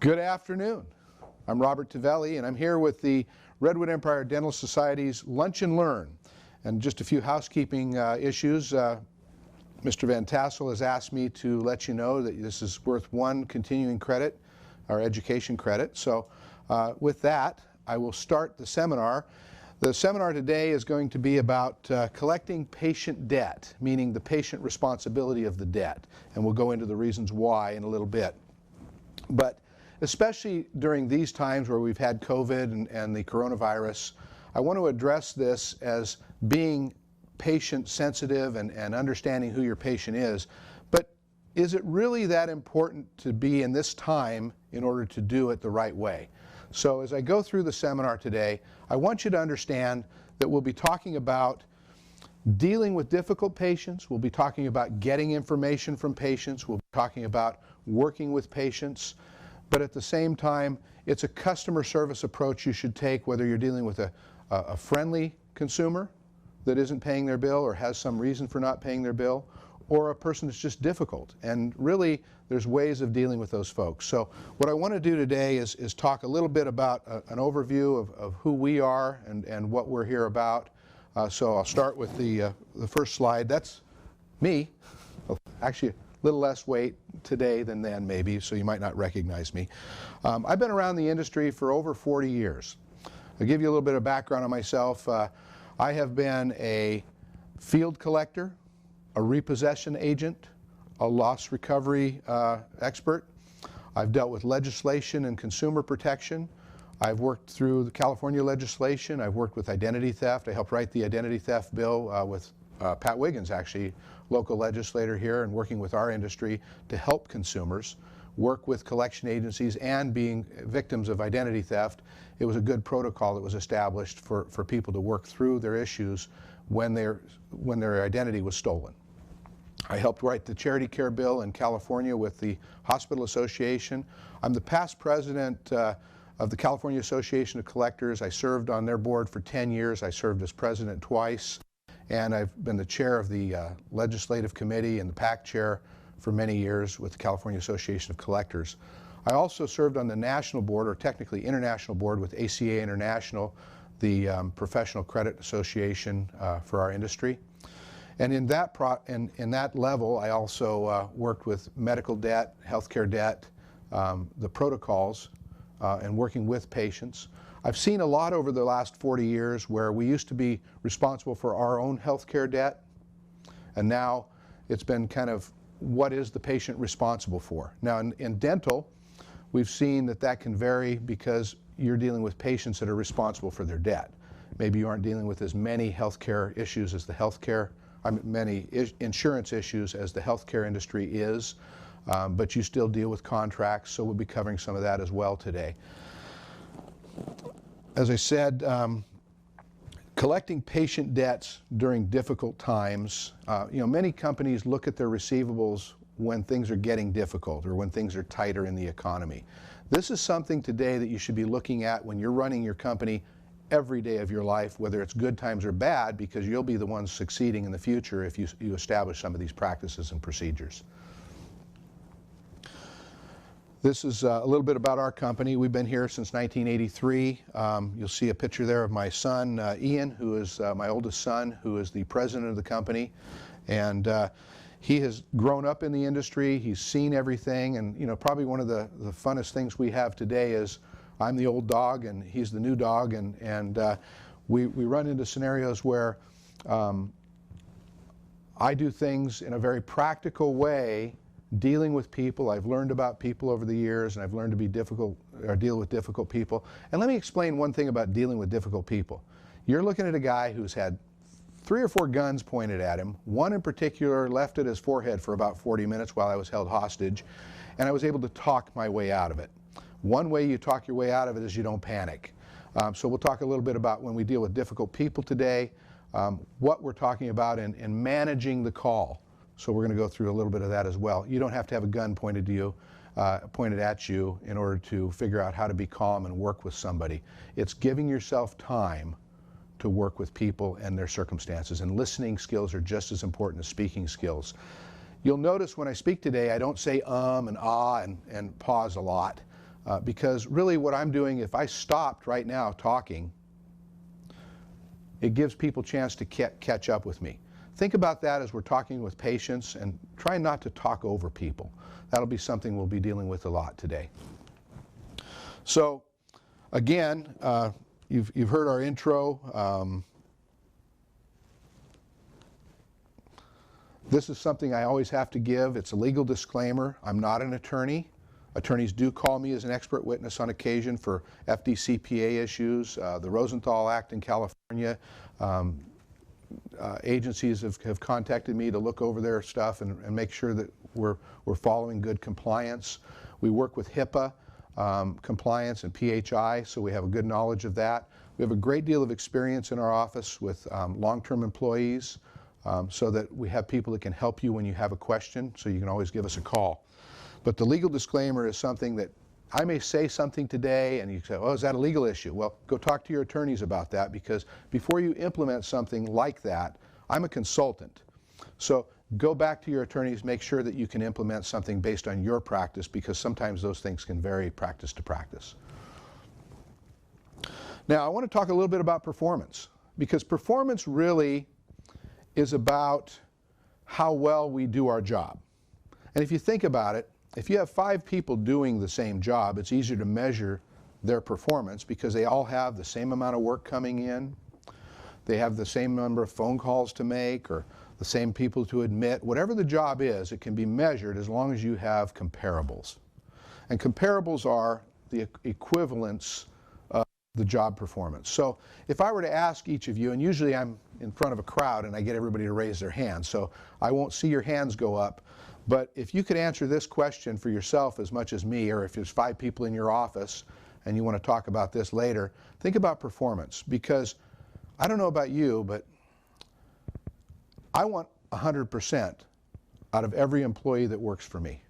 Good afternoon. I'm Robert Tavelli, and I'm here with the Redwood Empire Dental Society's Lunch and Learn. And just a few housekeeping issues. Mr. Van Tassel has asked me to let you know that this is worth one continuing credit, our education credit. So with that, I will start the seminar. The seminar today is going to be about collecting patient debt, meaning the patient responsibility of the debt. And we'll go into the reasons why in a little bit. But especially during these times where we've had COVID and the coronavirus, I want to address this as being patient sensitive and understanding who your patient is. But is it really that important to be in this time in order to do it the right way? So as I go through the seminar today, I want you to understand that we'll be talking about dealing with difficult patients, we'll be talking about getting information from patients, we'll be talking about working with patients, but at the same time, it's a customer service approach you should take whether you're dealing with a friendly consumer that isn't paying their bill or has some reason for not paying their bill, or a person that's just difficult. And really, there's ways of dealing with those folks. So what I want to do today is talk a little bit about an overview of who we are and what we're here about. So I'll start with the first slide. That's me. Actually, a little less weight today than then maybe, so you might not recognize me. I've been around the industry for over 40 years. I'll give you a little bit of background on myself. I have been a field collector, a repossession agent, a loss recovery expert. I've dealt with legislation and consumer protection. I've worked through the California legislation. I've worked with identity theft. I helped write the identity theft bill with Pat Wiggins, actually, local legislator here, and working with our industry to help consumers work with collection agencies and being victims of identity theft. It was a good protocol that was established for people to work through their issues when their identity was stolen. I helped write the charity care bill in California with the Hospital Association. I'm the past president of the California Association of Collectors. I served on their board for 10 years. I served as president twice. And I've been the chair of the legislative committee and the PAC chair for many years with the California Association of Collectors. I also served on the national board, or technically international board, with ACA International, the professional credit association for our industry. And in that level, I also worked with medical debt, healthcare debt, the protocols, and working with patients. I've seen a lot over the last 40 years where we used to be responsible for our own healthcare debt, and now it's been kind of what is the patient responsible for. Now in dental, we've seen that can vary because you're dealing with patients that are responsible for their debt. Maybe you aren't dealing with as many healthcare issues as many insurance issues as the healthcare industry is, but you still deal with contracts, so we'll be covering some of that as well today. As I said, collecting patient debts during difficult times, many companies look at their receivables when things are getting difficult or when things are tighter in the economy. This is something today that you should be looking at when you're running your company every day of your life, whether it's good times or bad, because you'll be the ones succeeding in the future if you establish some of these practices and procedures. This is a little bit about our company. We've been here since 1983. You'll see a picture there of my son, Ian, who is my oldest son, who is the president of the company. And he has grown up in the industry. He's seen everything. And probably one of the funnest things we have today is I'm the old dog and he's the new dog. And we run into scenarios where I do things in a very practical way, dealing with people. I've learned about people over the years, and I've learned to deal with difficult people. And let me explain one thing about dealing with difficult people. You're looking at a guy who's had 3 or 4 guns pointed at him. One in particular left at his forehead for about 40 minutes while I was held hostage, and I was able to talk my way out of it. One way you talk your way out of it is you don't panic. So we'll talk a little bit about when we deal with difficult people today, what we're talking about in managing the call. So we're going to go through a little bit of that as well. You don't have to have a gun pointed at you in order to figure out how to be calm and work with somebody. It's giving yourself time to work with people and their circumstances, and listening skills are just as important as speaking skills. You'll notice when I speak today, I don't say and ah and pause a lot. because really what I'm doing, if I stopped right now talking, it gives people a chance to catch up with me. Think about that as we're talking with patients, and try not to talk over people. That'll be something we'll be dealing with a lot today. So again, you've heard our intro. This is something I always have to give. It's a legal disclaimer. I'm not an attorney. Attorneys do call me as an expert witness on occasion for FDCPA issues. The Rosenthal Act in California, agencies have contacted me to look over their stuff and make sure that we're following good compliance. We work with HIPAA compliance and PHI, so we have a good knowledge of that. We have a great deal of experience in our office with long-term employees, so that we have people that can help you when you have a question, so you can always give us a call. But the legal disclaimer is something that I may say something today and you say, oh, is that a legal issue? Well, go talk to your attorneys about that, because before you implement something like that, I'm a consultant. So go back to your attorneys, make sure that you can implement something based on your practice, because sometimes those things can vary practice to practice. Now, I want to talk a little bit about performance, because performance really is about how well we do our job. And if you think about it, if you have 5 people doing the same job, it's easier to measure their performance because they all have the same amount of work coming in, they have the same number of phone calls to make, or the same people to admit. Whatever the job is, it can be measured as long as you have comparables. And comparables are the equivalence of the job performance. So if I were to ask each of you, and usually I'm in front of a crowd and I get everybody to raise their hands, so I won't see your hands go up, but if you could answer this question for yourself as much as me, or if there's 5 people in your office and you want to talk about this later, think about performance. Because I don't know about you, but I want 100% out of every employee that works for me.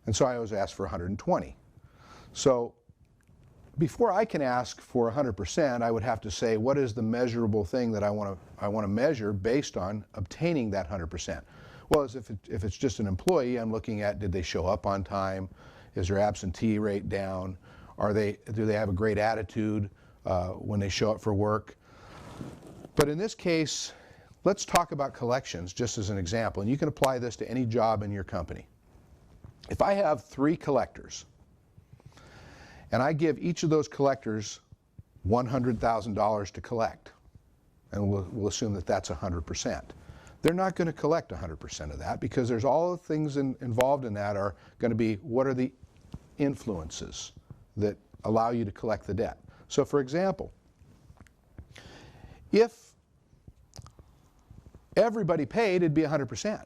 And so I always ask for 120. So before I can ask for 100%, I would have to say, what is the measurable thing that I want to measure based on obtaining that 100%? Well, as if it's just an employee, I'm looking at, did they show up on time? Is their absentee rate down? Do they have a great attitude when they show up for work? But in this case, let's talk about collections just as an example, and you can apply this to any job in your company. If I have 3 collectors, and I give each of those collectors $100,000 to collect, and we'll assume that that's 100%. They're not going to collect 100% of that, because there's all the things involved in that are going to be, what are the influences that allow you to collect the debt? So for example, if everybody paid, it'd be 100%.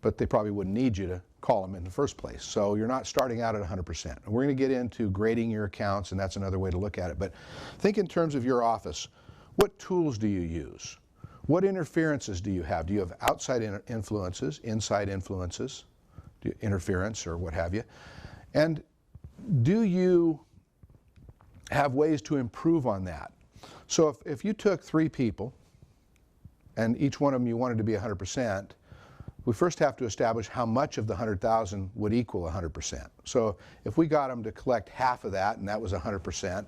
But they probably wouldn't need you to call them in the first place. So you're not starting out at 100%. And we're going to get into grading your accounts, and that's another way to look at it. But think in terms of your office. What tools do you use? What interferences do you have? Do you have outside influences, inside influences, interference or what have you? And do you have ways to improve on that? So if you took 3 people, and each one of them you wanted to be 100%, we first have to establish how much of the 100,000 would equal 100%. So if we got them to collect half of that, and that was 100%,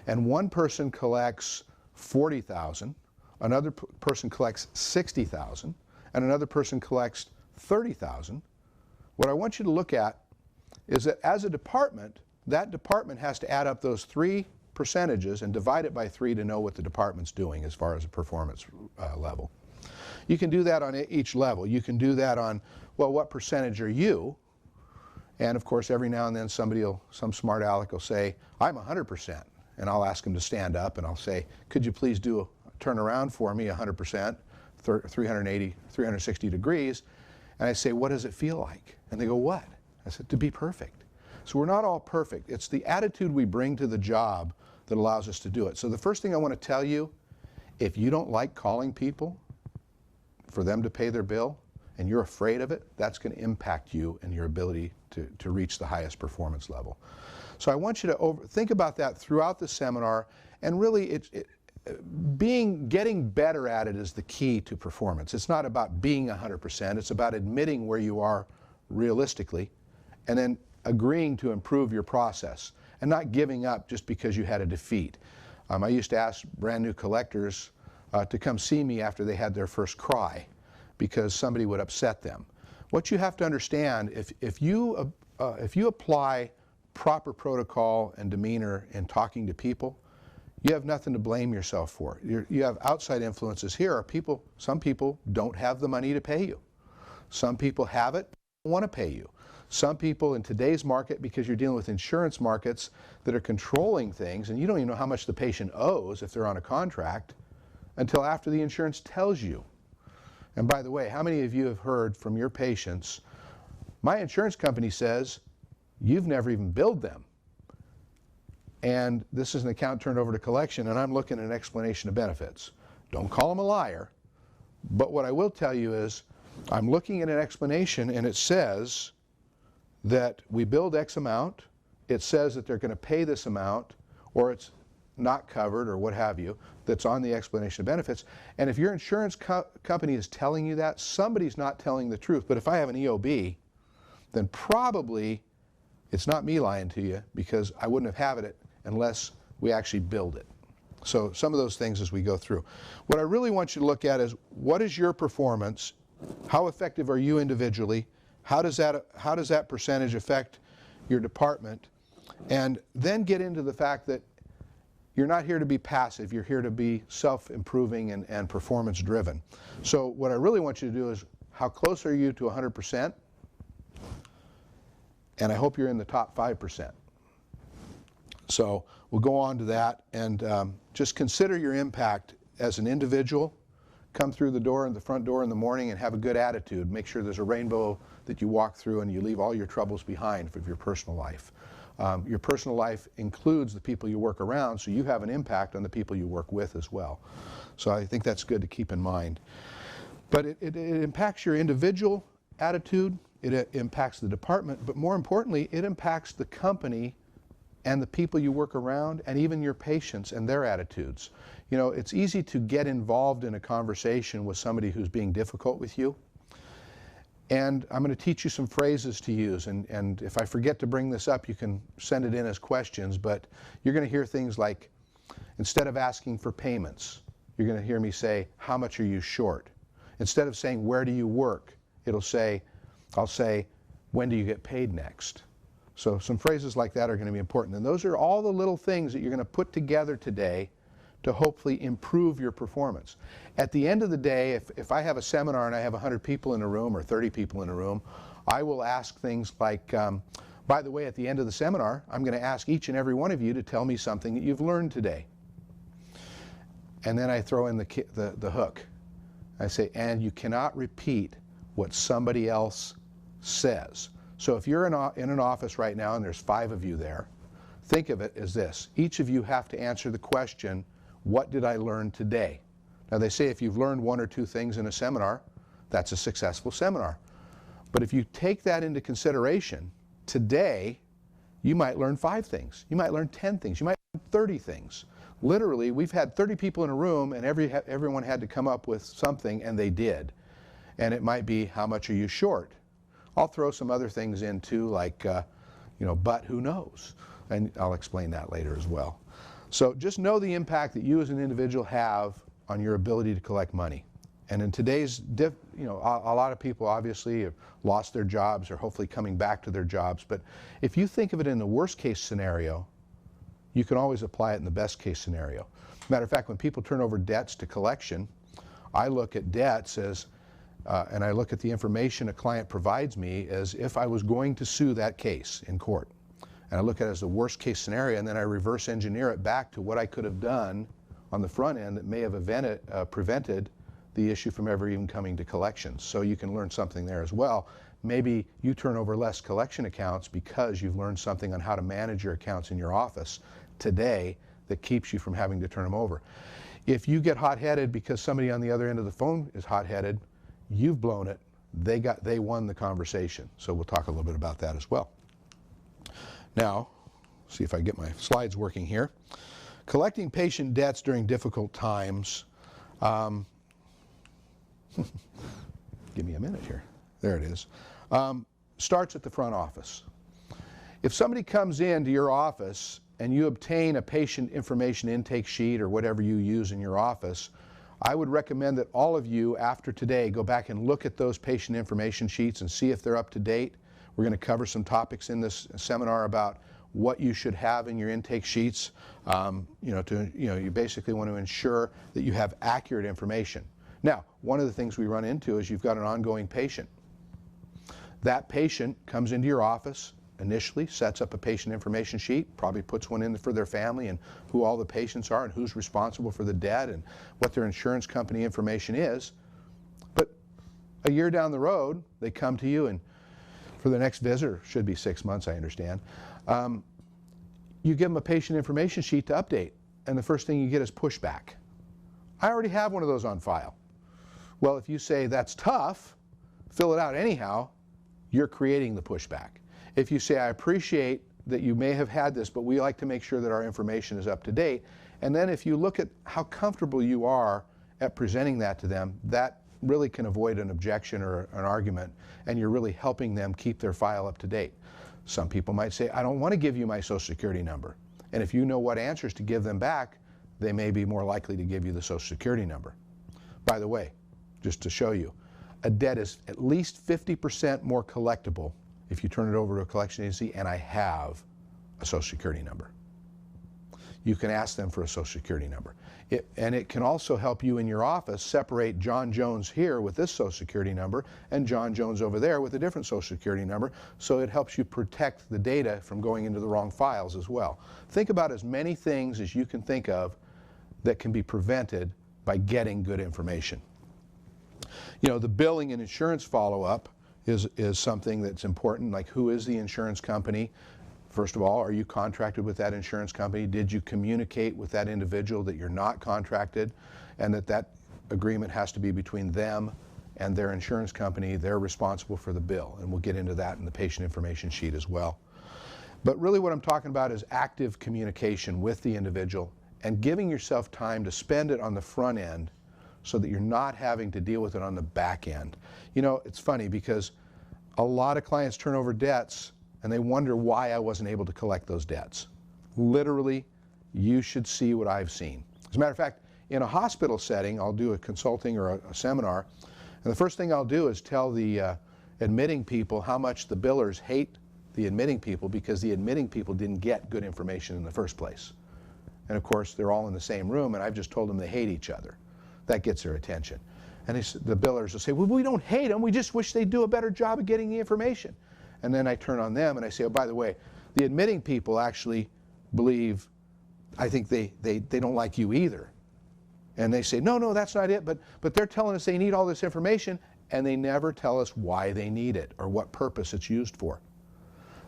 and one person collects 40,000, another person collects 60,000, and another person collects 30,000, what I want you to look at is that as a department, that department has to add up those 3 percentages and divide it by 3 to know what the department's doing as far as a performance level. You can do that on each level. You can do that on, well, what percentage are you? And of course, every now and then some smart aleck will say, I'm 100%. And I'll ask them to stand up and I'll say, could you please do a turnaround for me 100%, 360 degrees? And I say, what does it feel like? And they go, what? I said, to be perfect. So we're not all perfect. It's the attitude we bring to the job that allows us to do it. So the first thing I want to tell you, if you don't like calling people for them to pay their bill, and you're afraid of it, that's going to impact you and your ability to reach the highest performance level. So I want you to think about that throughout the seminar, and really getting better at it is the key to performance. It's not about being 100%, it's about admitting where you are realistically, and then agreeing to improve your process and not giving up just because you had a defeat. I used to ask brand new collectors to come see me after they had their first cry because somebody would upset them. What you have to understand, if you apply proper protocol and demeanor in talking to people, you have nothing to blame yourself for. You have outside influences. Here are people, some people don't have the money to pay you. Some people have it, don't want to pay you. Some people in today's market, because you're dealing with insurance markets that are controlling things, and you don't even know how much the patient owes if they're on a contract until after the insurance tells you. And by the way, how many of you have heard from your patients, my insurance company says, you've never even billed them. And this is an account turned over to collection, and I'm looking at an explanation of benefits. Don't call them a liar, but what I will tell you is, I'm looking at an explanation and it says that we billed X amount, it says that they're going to pay this amount, or it's not covered, or what have you, that's on the explanation of benefits. And if your insurance company is telling you that, somebody's not telling the truth. But if I have an EOB, then probably it's not me lying to you, because I wouldn't have had it unless we actually billed it. So some of those things as we go through. What I really want you to look at is, what is your performance? How effective are you individually? How does that percentage affect your department? And then get into the fact that you're not here to be passive, you're here to be self-improving and performance-driven. So what I really want you to do is, how close are you to 100%? And I hope you're in the top 5%. So we'll go on to that, and just consider your impact as an individual. Come through the door, in the front door in the morning, and have a good attitude. Make sure there's a rainbow that you walk through and you leave all your troubles behind for your personal life. Your personal life includes the people you work around, so you have an impact on the people you work with as well. So I think that's good to keep in mind. But it impacts your individual attitude, it impacts the department, but more importantly, it impacts the company and the people you work around, and even your patients and their attitudes. You know, it's easy to get involved in a conversation with somebody who's being difficult with you. And I'm going to teach you some phrases to use, and if I forget to bring this up, you can send it in as questions, but you're going to hear things like, instead of asking for payments, you're going to hear me say, how much are you short? Instead of saying, where do you work? I'll say, when do you get paid next? So some phrases like that are going to be important. And those are all the little things that you're going to put together today to hopefully improve your performance. At the end of the day, if I have a seminar and I have 100 people in a room or 30 people in a room, I will ask things like, by the way, at the end of the seminar, I'm going to ask each and every one of you to tell me something that you've learned today. And then I throw in the hook. I say, and you cannot repeat what somebody else says. So if you're in an office right now and there's 5 of you there, think of it as this. Each of you have to answer the question, what did I learn today? Now they say if you've learned 1 or 2 things in a seminar, that's a successful seminar. But if you take that into consideration, today you might learn 5 things. You might learn 10 things. You might learn 30 things. Literally, we've had 30 people in a room and everyone had to come up with something, and they did. And it might be, how much are you short? I'll throw some other things in too, like, but who knows? And I'll explain that later as well. So just know the impact that you as an individual have on your ability to collect money. And in today's, a lot of people obviously have lost their jobs or hopefully coming back to their jobs. But if you think of it in the worst case scenario, you can always apply it in the best case scenario. Matter of fact, when people turn over debts to collection, I look at debts as and I look at the information a client provides me as if I was going to sue that case in court. And I look at it as the worst case scenario, and then I reverse engineer it back to what I could have done on the front end that may have prevented the issue from ever even coming to collections. So you can learn something there as well. Maybe you turn over less collection accounts because you've learned something on how to manage your accounts in your office today that keeps you from having to turn them over. If you get hot-headed because somebody on the other end of the phone is hot-headed, you've blown it. They won the conversation. So we'll talk a little bit about that as well. Now, see if I get my slides working here. Collecting patient debts during difficult times. Give me a minute here. There it is. Starts at the front office. If somebody comes into your office and you obtain a patient information intake sheet or whatever you use in your office, I would recommend that all of you, after today, go back and look at those patient information sheets and see if they're up to date. We're going to cover some topics in this seminar about what you should have in your intake sheets. You basically want to ensure that you have accurate information. Now, one of the things we run into is you've got an ongoing patient. That patient comes into your office, initially sets up a patient information sheet, probably puts one in for their family and who all the patients are and who's responsible for the debt and what their insurance company information is. But a year down the road, they come to you, and for the next visit, should be 6 months, I understand, you give them a patient information sheet to update, and the first thing you get is pushback. I already have one of those on file. Well, if you say that's tough, fill it out anyhow, you're creating the pushback. If you say, I appreciate that you may have had this, but we like to make sure that our information is up to date, and then if you look at how comfortable you are at presenting that to them, that really can avoid an objection or an argument, and you're really helping them keep their file up to date. Some people might say, I don't want to give you my Social Security number. And if you know what answers to give them back, they may be more likely to give you the Social Security number. By the way, just to show you, a debt is at least 50% more collectible if you turn it over to a collection agency and I have a Social Security number. You can ask them for a Social Security number. And it can also help you in your office separate John Jones here with this Social Security number and John Jones over there with a different Social Security number, so it helps you protect the data from going into the wrong files as well. Think about as many things as you can think of that can be prevented by getting good information. You know, the billing and insurance follow-up is something that's important, like who is the insurance company? First of all, are you contracted with that insurance company? Did you communicate with that individual that you're not contracted, and that agreement has to be between them and their insurance company? They're responsible for the bill, and we'll get into that in the patient information sheet as well. But really what I'm talking about is active communication with the individual and giving yourself time to spend it on the front end so that you're not having to deal with it on the back end. You know, it's funny because a lot of clients turn over debts and they wonder why I wasn't able to collect those debts. Literally, you should see what I've seen. As a matter of fact, in a hospital setting, I'll do a consulting or a seminar, and the first thing I'll do is tell the admitting people how much the billers hate the admitting people because the admitting people didn't get good information in the first place. And of course, they're all in the same room, and I've just told them they hate each other. That gets their attention. And the billers will say, well, we don't hate them, we just wish they'd do a better job of getting the information. And then I turn on them and I say, oh, by the way, the admitting people actually believe, I think they don't like you either. And they say, no, that's not it, but they're telling us they need all this information, and they never tell us why they need it or what purpose it's used for.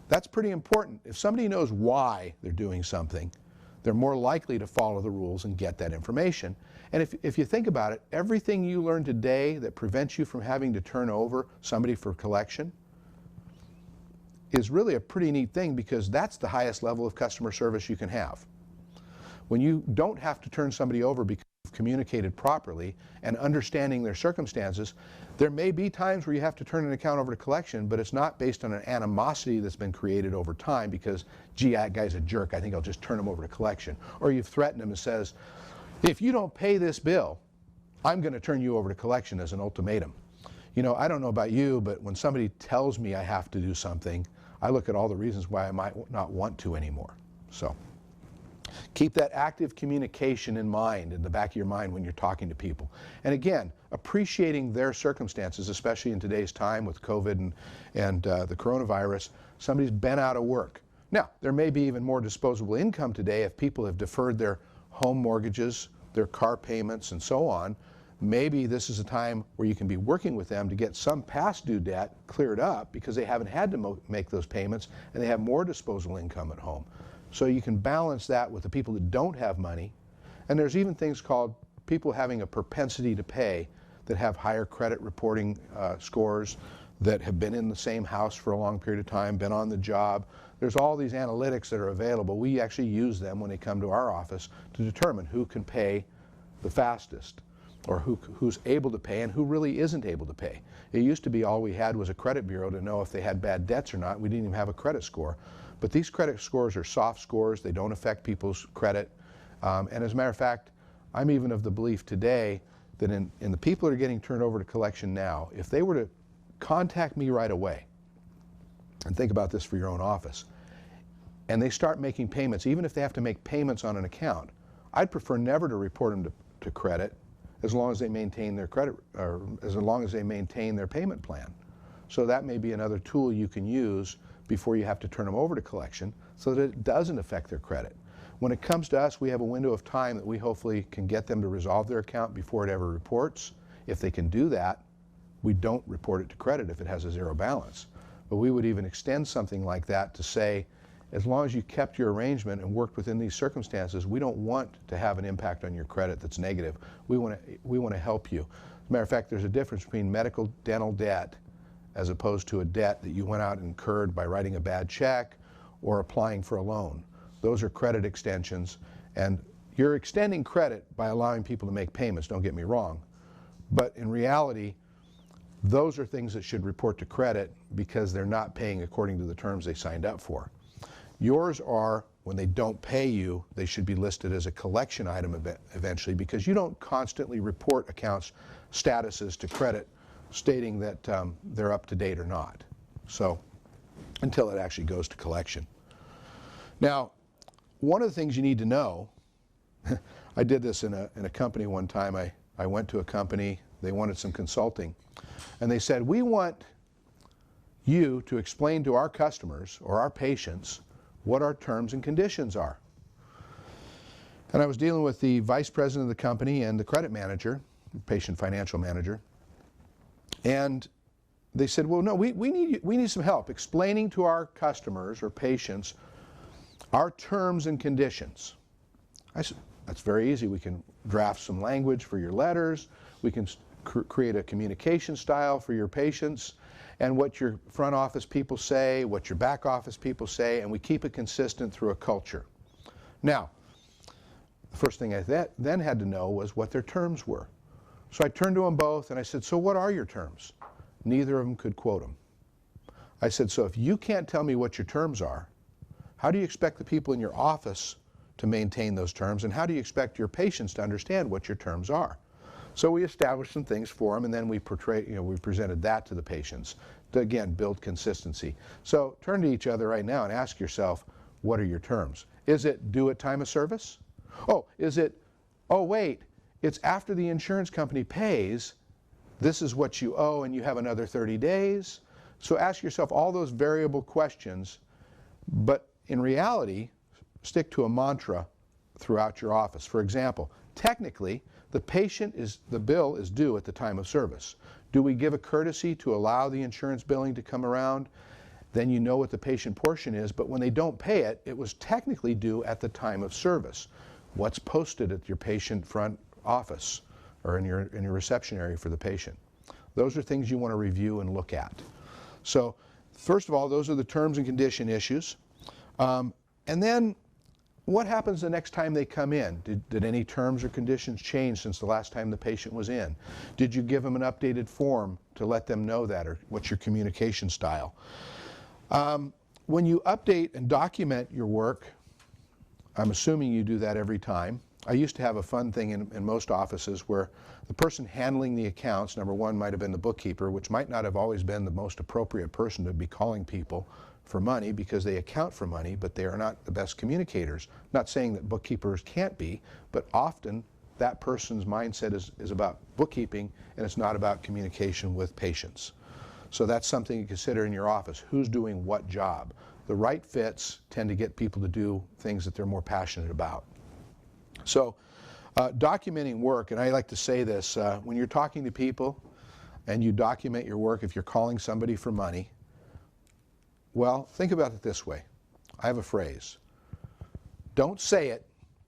That's pretty important. If somebody knows why they're doing something, they're more likely to follow the rules and get that information. And if you think about it, everything you learn today that prevents you from having to turn over somebody for collection is really a pretty neat thing, because that's the highest level of customer service you can have. When you don't have to turn somebody over because you've communicated properly and understanding their circumstances, there may be times where you have to turn an account over to collection, but it's not based on an animosity that's been created over time because, gee, that guy's a jerk, I think I'll just turn him over to collection. Or you've threatened him and says, if you don't pay this bill, I'm going to turn you over to collection as an ultimatum. You know, I don't know about you, but when somebody tells me I have to do something, I look at all the reasons why I might not want to anymore. So keep that active communication in mind, in the back of your mind when you're talking to people. And again, appreciating their circumstances, especially in today's time with COVID and the coronavirus. Somebody's been out of work. Now, there may be even more disposable income today if people have deferred their home mortgages, their car payments, and so on. Maybe this is a time where you can be working with them to get some past due debt cleared up because they haven't had to make those payments and they have more disposable income at home. So you can balance that with the people that don't have money. And there's even things called people having a propensity to pay that have higher credit reporting scores, that have been in the same house for a long period of time, been on the job. There's all these analytics that are available. We actually use them when they come to our office to determine who can pay the fastest. or who's able to pay and who really isn't able to pay. It used to be all we had was a credit bureau to know if they had bad debts or not. We didn't even have a credit score. But these credit scores are soft scores. They don't affect people's credit. And as a matter of fact, I'm even of the belief today that in the people that are getting turned over to collection now, if they were to contact me right away, and think about this for your own office, and they start making payments, even if they have to make payments on an account, I'd prefer never to report them to credit as long as they maintain their credit, or as long as they maintain their payment plan. So that may be another tool you can use before you have to turn them over to collection so that it doesn't affect their credit. When it comes to us, we have a window of time that we hopefully can get them to resolve their account before it ever reports. If they can do that, we don't report it to credit if it has a zero balance. But we would even extend something like that to say, as long as you kept your arrangement and worked within these circumstances, we don't want to have an impact on your credit that's negative. We want to help you. As a matter of fact, there's a difference between medical dental debt as opposed to a debt that you went out and incurred by writing a bad check or applying for a loan. Those are credit extensions, and you're extending credit by allowing people to make payments, don't get me wrong. But in reality, those are things that should report to credit because they're not paying according to the terms they signed up for. Yours are, when they don't pay you, they should be listed as a collection item eventually, because you don't constantly report accounts statuses to credit stating that they're up to date or not. So, until it actually goes to collection. Now, one of the things you need to know, I did this in a company one time. I went to a company, they wanted some consulting, and they said, we want you to explain to our customers or our patients what our terms and conditions are. And I was dealing with the vice president of the company and the credit manager, patient financial manager, and they said, well, no, we need some help explaining to our customers or patients our terms and conditions. I said, that's very easy. We can draft some language for your letters. We can create a communication style for your patients, and what your front office people say, what your back office people say, and we keep it consistent through a culture. Now, the first thing I then had to know was what their terms were. So I turned to them both and I said, so what are your terms? Neither of them could quote them. I said, so if you can't tell me what your terms are, how do you expect the people in your office to maintain those terms, and how do you expect your patients to understand what your terms are? So we established some things for them, and then we presented that to the patients to, again, build consistency. So turn to each other right now and ask yourself, what are your terms? Is it due at time of service? Oh, is it, oh wait, it's after the insurance company pays, this is what you owe and you have another 30 days? So ask yourself all those variable questions, but in reality, stick to a mantra throughout your office. For example, technically, the bill is due at the time of service. Do we give a courtesy to allow the insurance billing to come around? Then you know what the patient portion is, but when they don't pay it, it was technically due at the time of service. What's posted at your patient front office or in your reception area for the patient? Those are things you want to review and look at. So, first of all, those are the terms and condition issues. And then, what happens the next time they come in? Did any terms or conditions change since the last time the patient was in? Did you give them an updated form to let them know that, or what's your communication style? When you update and document your work, I'm assuming you do that every time. I used to have a fun thing in most offices where the person handling the accounts, number one, might have been the bookkeeper, which might not have always been the most appropriate person to be calling people for money because they account for money, but they are not the best communicators. Not saying that bookkeepers can't be, but often that person's mindset is about bookkeeping and it's not about communication with patients. So that's something to consider in your office. Who's doing what job? The right fits tend to get people to do things that they're more passionate about. So documenting work, and I like to say this, when you're talking to people and you document your work, if you're calling somebody for money, well, think about it this way. I have a phrase. Don't say it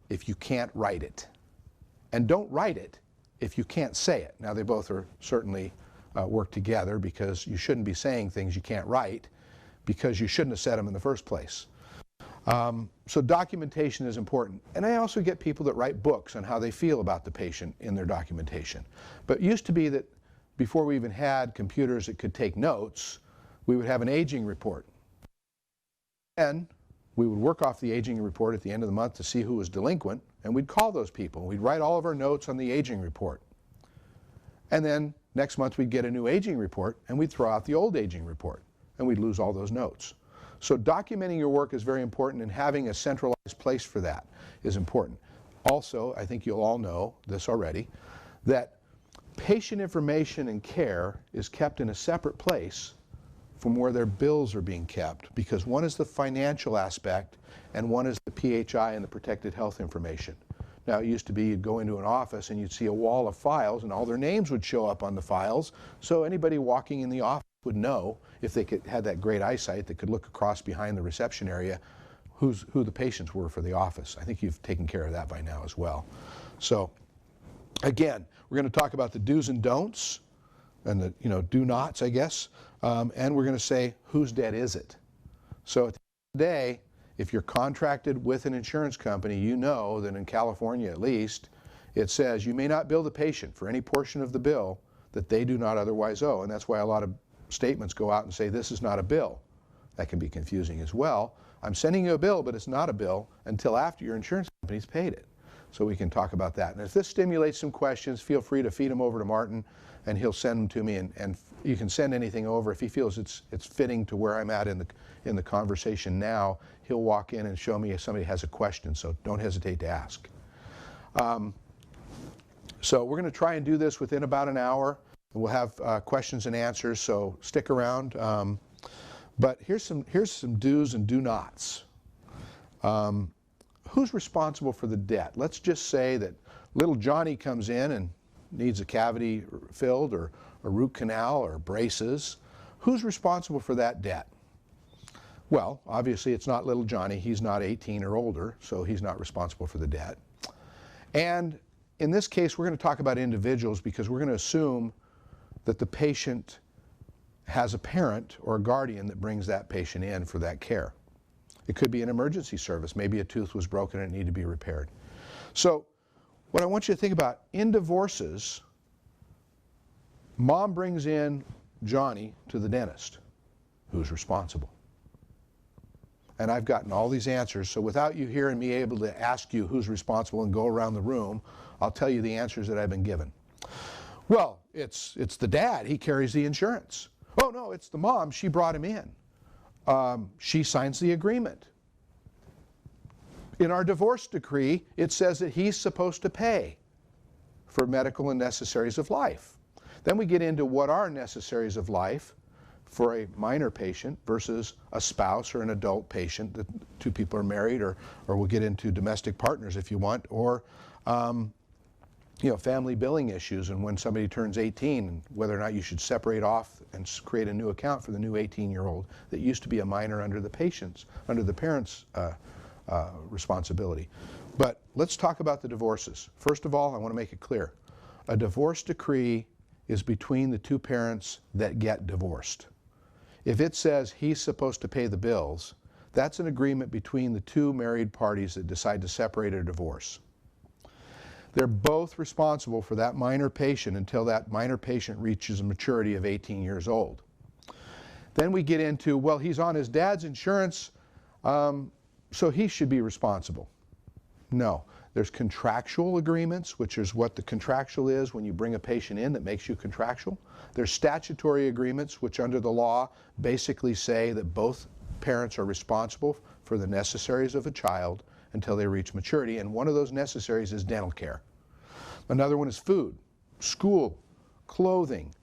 if you can't write it. And don't write it if you can't say it. Now, they both are certainly work together, because you shouldn't be saying things you can't write because you shouldn't have said them in the first place. So documentation is important. And I also get people that write books on how they feel about the patient in their documentation. But it used to be that before we even had computers that could take notes, we would have an aging report. And we would work off the aging report at the end of the month to see who was delinquent, and we'd call those people. We'd write all of our notes on the aging report. And then next month we'd get a new aging report, and we'd throw out the old aging report, and we'd lose all those notes. So documenting your work is very important, and having a centralized place for that is important. Also, I think you'll all know this already, that patient information and care is kept in a separate place from where their bills are being kept, because one is the financial aspect and one is the PHI and the protected health information. Now, it used to be you'd go into an office and you'd see a wall of files and all their names would show up on the files, so anybody walking in the office would know, if they had that great eyesight that could look across behind the reception area, who the patients were for the office. I think you've taken care of that by now as well. So again, we're going to talk about the do's and don'ts and the do-nots, I guess, and we're going to say, whose debt is it? So at the end of the day, if you're contracted with an insurance company, you know that in California at least, it says you may not bill the patient for any portion of the bill that they do not otherwise owe. And that's why a lot of statements go out and say this is not a bill. That can be confusing as well. I'm sending you a bill, but it's not a bill until after your insurance company's paid it. So we can talk about that. And if this stimulates some questions, feel free to feed them over to Martin, and he'll send them to me, and you can send anything over. If he feels it's fitting to where I'm at in the conversation now, he'll walk in and show me if somebody has a question, so don't hesitate to ask. So we're going to try and do this within about an hour. We'll have questions and answers, so stick around. But here's some do's and do-nots. Who's responsible for the debt? Let's just say that little Johnny comes in and needs a cavity filled or a root canal or braces. Who's responsible for that debt? Well, obviously it's not little Johnny. He's not 18 or older, so he's not responsible for the debt. And in this case, we're going to talk about individuals because we're going to assume that the patient has a parent or a guardian that brings that patient in for that care. It could be an emergency service. Maybe a tooth was broken and it needed to be repaired. So what I want you to think about, in divorces, mom brings in Johnny to the dentist. Who's responsible? And I've gotten all these answers, so without you hearing me able to ask you who's responsible and go around the room, I'll tell you the answers that I've been given. Well, it's the dad. He carries the insurance. Oh, no, it's the mom. She brought him in. She signs the agreement. In our divorce decree, it says that he's supposed to pay for medical and necessaries of life. Then we get into what are necessaries of life for a minor patient versus a spouse or an adult patient. The two people are married, or we'll get into domestic partners if you want, or family billing issues, and when somebody turns 18, and whether or not you should separate off and create a new account for the new 18-year-old that used to be a minor under the parent's responsibility. But let's talk about the divorces. First of all, I want to make it clear. A divorce decree is between the two parents that get divorced. If it says he's supposed to pay the bills, that's an agreement between the two married parties that decide to separate or divorce. They're both responsible for that minor patient until that minor patient reaches a maturity of 18 years old. Then we get into, well, he's on his dad's insurance, so he should be responsible. No. There's contractual agreements, which is what the contractual is when you bring a patient in that makes you contractual. There's statutory agreements, which under the law basically say that both parents are responsible for the necessaries of a child until they reach maturity, and one of those necessaries is dental care. Another one is food, school, clothing,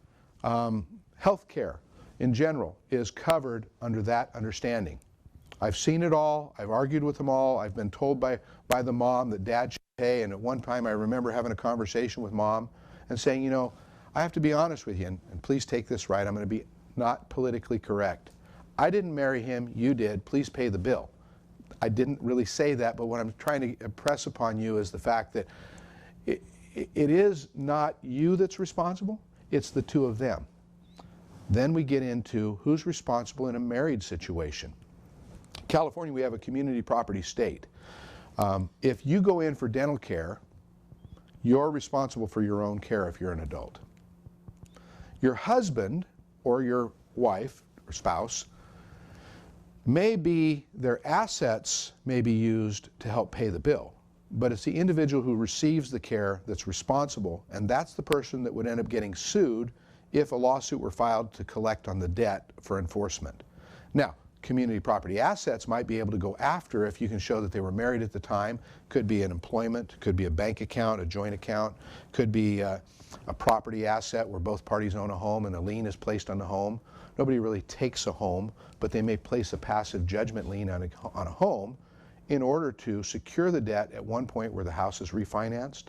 health care in general is covered under that understanding. I've seen it all, I've argued with them all, I've been told by the mom that dad should pay, and at one time I remember having a conversation with mom and saying, I have to be honest with you, and please take this right, I'm going to be not politically correct. I didn't marry him, you did, please pay the bill. I didn't really say that, but what I'm trying to impress upon you is the fact that it is not you that's responsible, it's the two of them. Then we get into who's responsible in a married situation. California, we have a community property state. If you go in for dental care, you're responsible for your own care if you're an adult. Your husband or your wife or spouse their assets may be used to help pay the bill, but it's the individual who receives the care that's responsible, and that's the person that would end up getting sued if a lawsuit were filed to collect on the debt for enforcement. Now, community property assets might be able to go after if you can show that they were married at the time. Could be an employment, could be a bank account, a joint account, could be a property asset where both parties own a home and a lien is placed on the home. Nobody really takes a home, but they may place a passive judgment lien on a home in order to secure the debt at one point where the house is refinanced,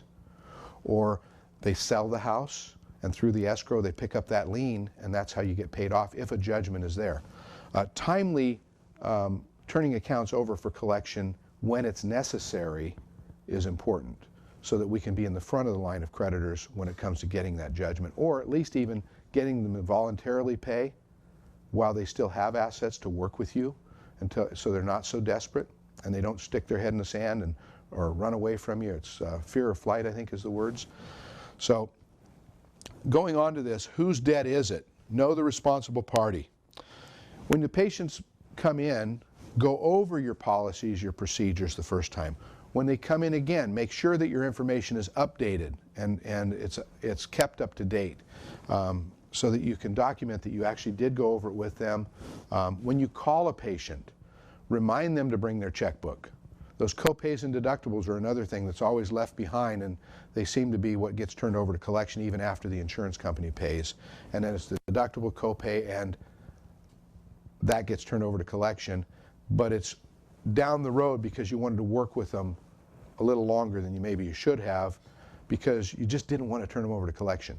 or they sell the house and through the escrow they pick up that lien, and that's how you get paid off if a judgment is there. Timely turning accounts over for collection when it's necessary is important, so that we can be in the front of the line of creditors when it comes to getting that judgment, or at least even getting them to voluntarily pay while they still have assets to work with you, so they're not so desperate and they don't stick their head in the sand or run away from you. It's fear of flight, I think, is the words. So going on to this, whose debt is it? Know the responsible party. When the patients come in, go over your policies, your procedures the first time. When they come in again, make sure that your information is updated and it's kept up to date, so that you can document that you actually did go over it with them. When you call a patient, remind them to bring their checkbook. Those copays and deductibles are another thing that's always left behind, and they seem to be what gets turned over to collection even after the insurance company pays. And then it's the deductible, copay, and that gets turned over to collection, but it's down the road because you wanted to work with them a little longer than maybe you should have, because you just didn't want to turn them over to collection.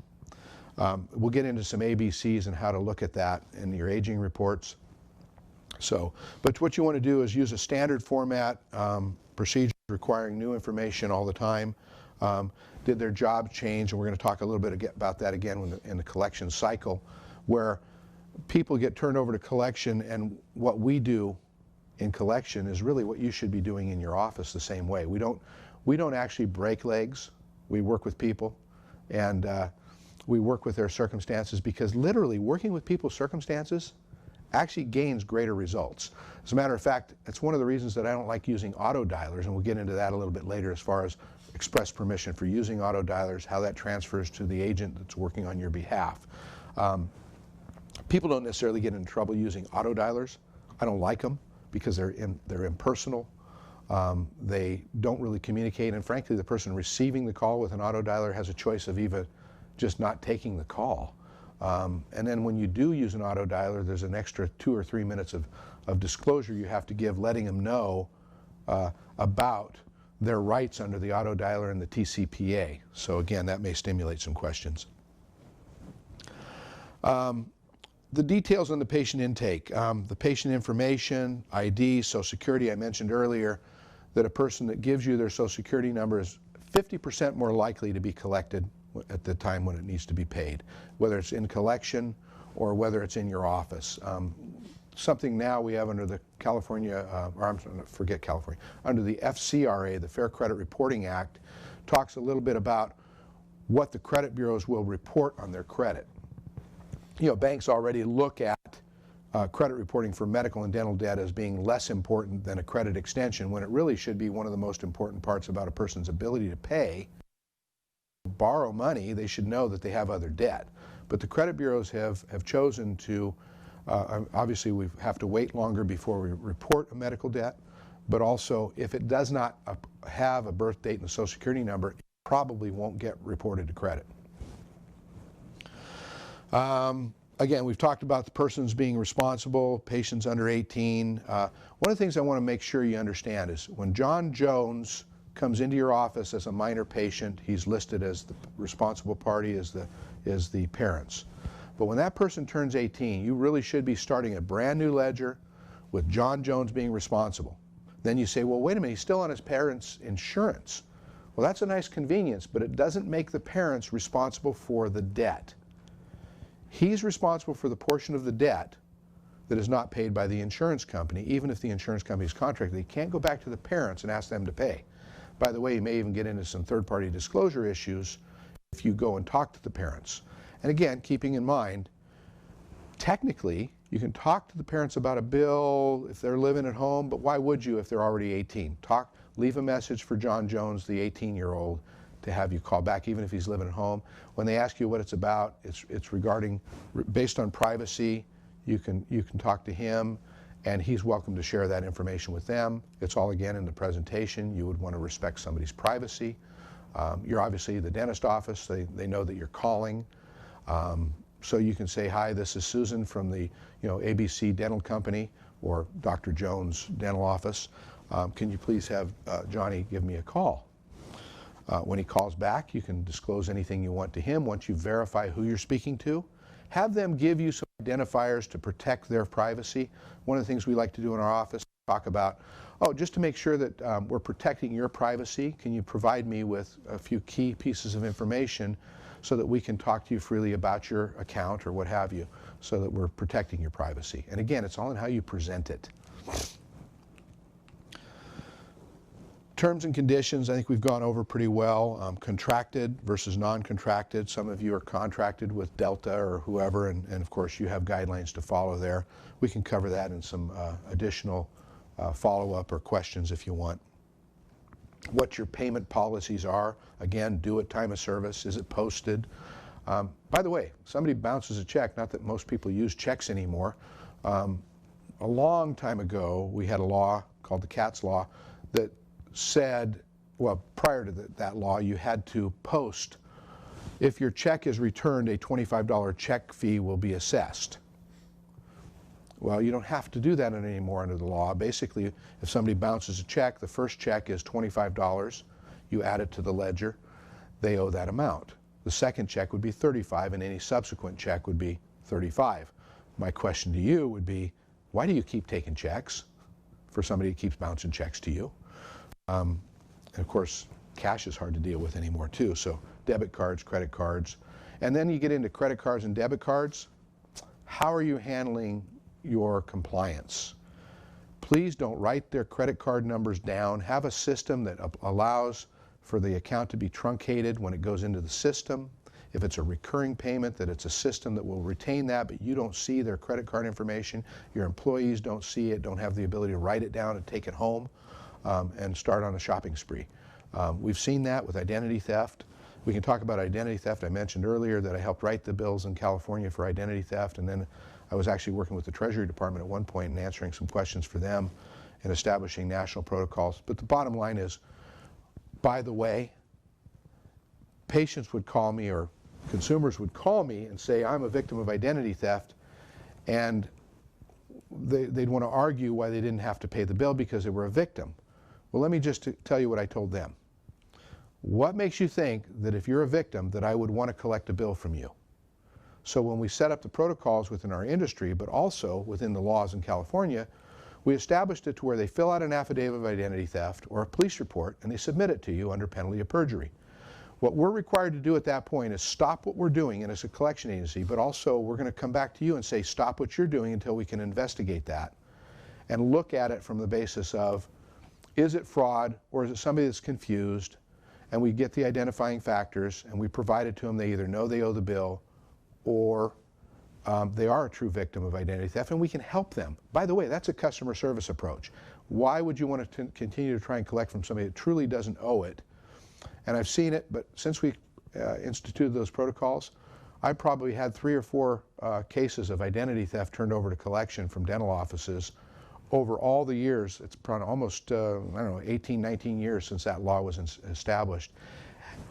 We'll get into some ABCs and how to look at that in your aging reports. So, but what you want to do is use a standard format procedure requiring new information all the time. Did their job change? And we're going to talk a little bit about that again in the collection cycle, where people get turned over to collection, and what we do in collection is really what you should be doing in your office the same way. We don't actually break legs. We work with people, and we work with their circumstances, because literally working with people's circumstances actually gains greater results. As a matter of fact, it's one of the reasons that I don't like using auto dialers, and we'll get into that a little bit later as far as express permission for using auto dialers, how that transfers to the agent that's working on your behalf. People don't necessarily get in trouble using auto dialers. I don't like them because they're impersonal. They don't really communicate, and frankly, the person receiving the call with an auto dialer has a choice of even just not taking the call. And then when you do use an auto dialer, there's an extra 2 or 3 minutes of disclosure you have to give, letting them know about their rights under the auto dialer and the TCPA. So again, that may stimulate some questions. The details on the patient intake, the patient information, ID, Social Security. I mentioned earlier that a person that gives you their Social Security number is 50% more likely to be collected at the time when it needs to be paid, whether it's in collection or whether it's in your office. Something now we have under the California, under the FCRA, the Fair Credit Reporting Act, talks a little bit about what the credit bureaus will report on their credit. You know, banks already look at credit reporting for medical and dental debt as being less important than a credit extension, when it really should be one of the most important parts about a person's ability to pay. Borrow money, they should know that they have other debt. But the credit bureaus have chosen to, obviously we have to wait longer before we report a medical debt, but also if it does not have a birth date and a Social Security number, it probably won't get reported to credit. Again, we've talked about the persons being responsible, patients under 18. One of the things I want to make sure you understand is when John Jones comes into your office as a minor patient, he's listed as the responsible party as the parents. But when that person turns 18, you really should be starting a brand new ledger with John Jones being responsible. Then you say, well, wait a minute, he's still on his parents' insurance. Well, that's a nice convenience, but it doesn't make the parents responsible for the debt. He's responsible for the portion of the debt that is not paid by the insurance company, even if the insurance company is contracted. They can't go back to the parents and ask them to pay. By the way, you may even get into some third-party disclosure issues if you go and talk to the parents. And again, keeping in mind, technically, you can talk to the parents about a bill if they're living at home, but why would you if they're already 18? Leave a message for John Jones, the 18-year-old, to have you call back, even if he's living at home. When they ask you what it's about, it's regarding, based on privacy. You can talk to him, and he's welcome to share that information with them. It's all, again, in the presentation. You would want to respect somebody's privacy. You're obviously the dentist office. They know that you're calling. So you can say, hi, this is Susan from the ABC Dental Company or Dr. Jones Dental Office. Can you please have Johnny give me a call? When he calls back, you can disclose anything you want to him once you verify who you're speaking to. Have them give you some identifiers to protect their privacy. One of the things we like to do in our office, talk about, just to make sure that we're protecting your privacy, can you provide me with a few key pieces of information so that we can talk to you freely about your account or what have you, so that we're protecting your privacy. And again, it's all in how you present it. Terms and conditions, I think we've gone over pretty well. Contracted versus non-contracted. Some of you are contracted with Delta or whoever, and of course you have guidelines to follow there. We can cover that in some additional follow-up or questions if you want. What your payment policies are. Again, due at time of service. Is it posted? By the way, somebody bounces a check, not that most people use checks anymore. A long time ago, we had a law called the Katz Law that said, well, prior to that law, you had to post. If your check is returned, a $25 check fee will be assessed. Well, you don't have to do that anymore under the law. Basically, if somebody bounces a check, the first check is $25. You add it to the ledger. They owe that amount. The second check would be $35, and any subsequent check would be $35. My question to you would be, why do you keep taking checks for somebody who keeps bouncing checks to you? And of course, cash is hard to deal with anymore too, so debit cards, credit cards. And then you get into credit cards and debit cards. How are you handling your compliance? Please don't write their credit card numbers down. Have a system that allows for the account to be truncated when it goes into the system. If it's a recurring payment, that it's a system that will retain that, but you don't see their credit card information. Your employees don't see it, don't have the ability to write it down and take it home. And start on a shopping spree. We've seen that with identity theft. We can talk about identity theft. I mentioned earlier that I helped write the bills in California for identity theft, and then I was actually working with the Treasury Department at one point and answering some questions for them and establishing national protocols. But the bottom line is, by the way, patients would call me or consumers would call me and say, I'm a victim of identity theft, and they'd want to argue why they didn't have to pay the bill because they were a victim. Well, let me just tell you what I told them. What makes you think that if you're a victim that I would want to collect a bill from you? So when we set up the protocols within our industry, but also within the laws in California, we established it to where they fill out an affidavit of identity theft or a police report and they submit it to you under penalty of perjury. What we're required to do at that point is stop what we're doing, and as a collection agency, but also we're going to come back to you and say, stop what you're doing until we can investigate that and look at it from the basis of, is it fraud or is it somebody that's confused? And we get the identifying factors and we provide it to them. They either know they owe the bill or they are a true victim of identity theft, and we can help them. By the way, that's a customer service approach. Why would you want to continue to try and collect from somebody that truly doesn't owe it? And I've seen it, but since we instituted those protocols, I probably had 3 or 4 cases of identity theft turned over to collection from dental offices over all the years. It's probably almost, I don't know, 18, 19 years since that law was established.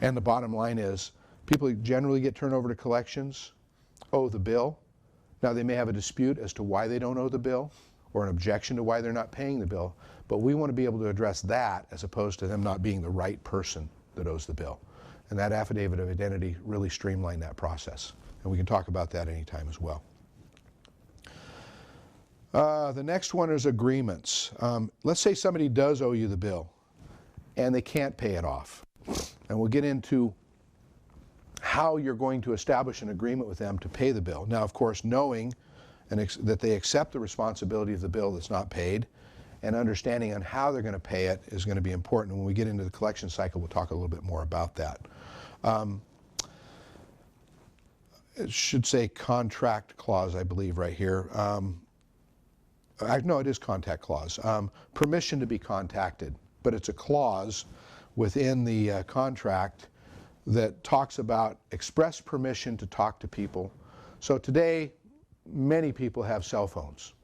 And the bottom line is, people generally get turned over to collections, owe the bill. Now they may have a dispute as to why they don't owe the bill or an objection to why they're not paying the bill, but we want to be able to address that as opposed to them not being the right person that owes the bill. And that affidavit of identity really streamlined that process. And we can talk about that anytime as well. The next one is agreements. Let's say somebody does owe you the bill and they can't pay it off. And we'll get into how you're going to establish an agreement with them to pay the bill. Now, of course, knowing and that they accept the responsibility of the bill that's not paid, and understanding on how they're going to pay it is going to be important. When we get into the collection cycle, we'll talk a little bit more about that. It should say contract clause, I believe, right here. No, it is contact clause. Permission to be contacted, but it's a clause within the contract that talks about express permission to talk to people. So today, many people have cell phones.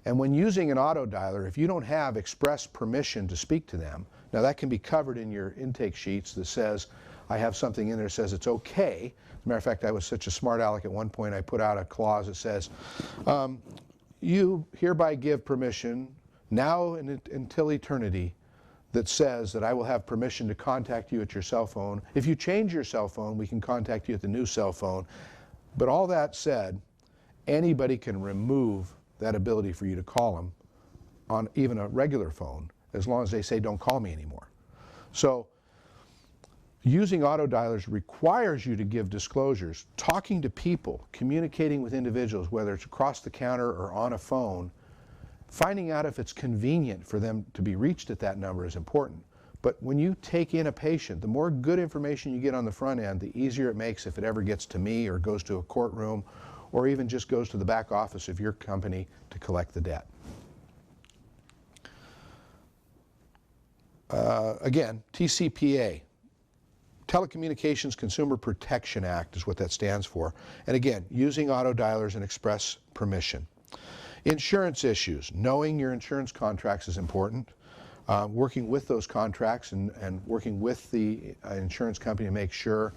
And when using an auto dialer, if you don't have express permission to speak to them, now that can be covered in your intake sheets that says, I have something in there that says it's okay. As a matter of fact, I was such a smart aleck at one point, I put out a clause that says, you hereby give permission now and until eternity that says that I will have permission to contact you at your cell phone. If you change your cell phone, we can contact you at the new cell phone. But all that said, anybody can remove that ability for you to call them on even a regular phone, as long as they say, don't call me anymore. So using auto dialers requires you to give disclosures. Talking to people, communicating with individuals, whether it's across the counter or on a phone, finding out if it's convenient for them to be reached at that number is important. But when you take in a patient, the more good information you get on the front end, the easier it makes if it ever gets to me or goes to a courtroom or even just goes to the back office of your company to collect the debt. Again, TCPA, Telecommunications Consumer Protection Act is what that stands for. And again, using auto dialers and express permission. Insurance issues, knowing your insurance contracts is important. Working with those contracts and working with the insurance company to make sure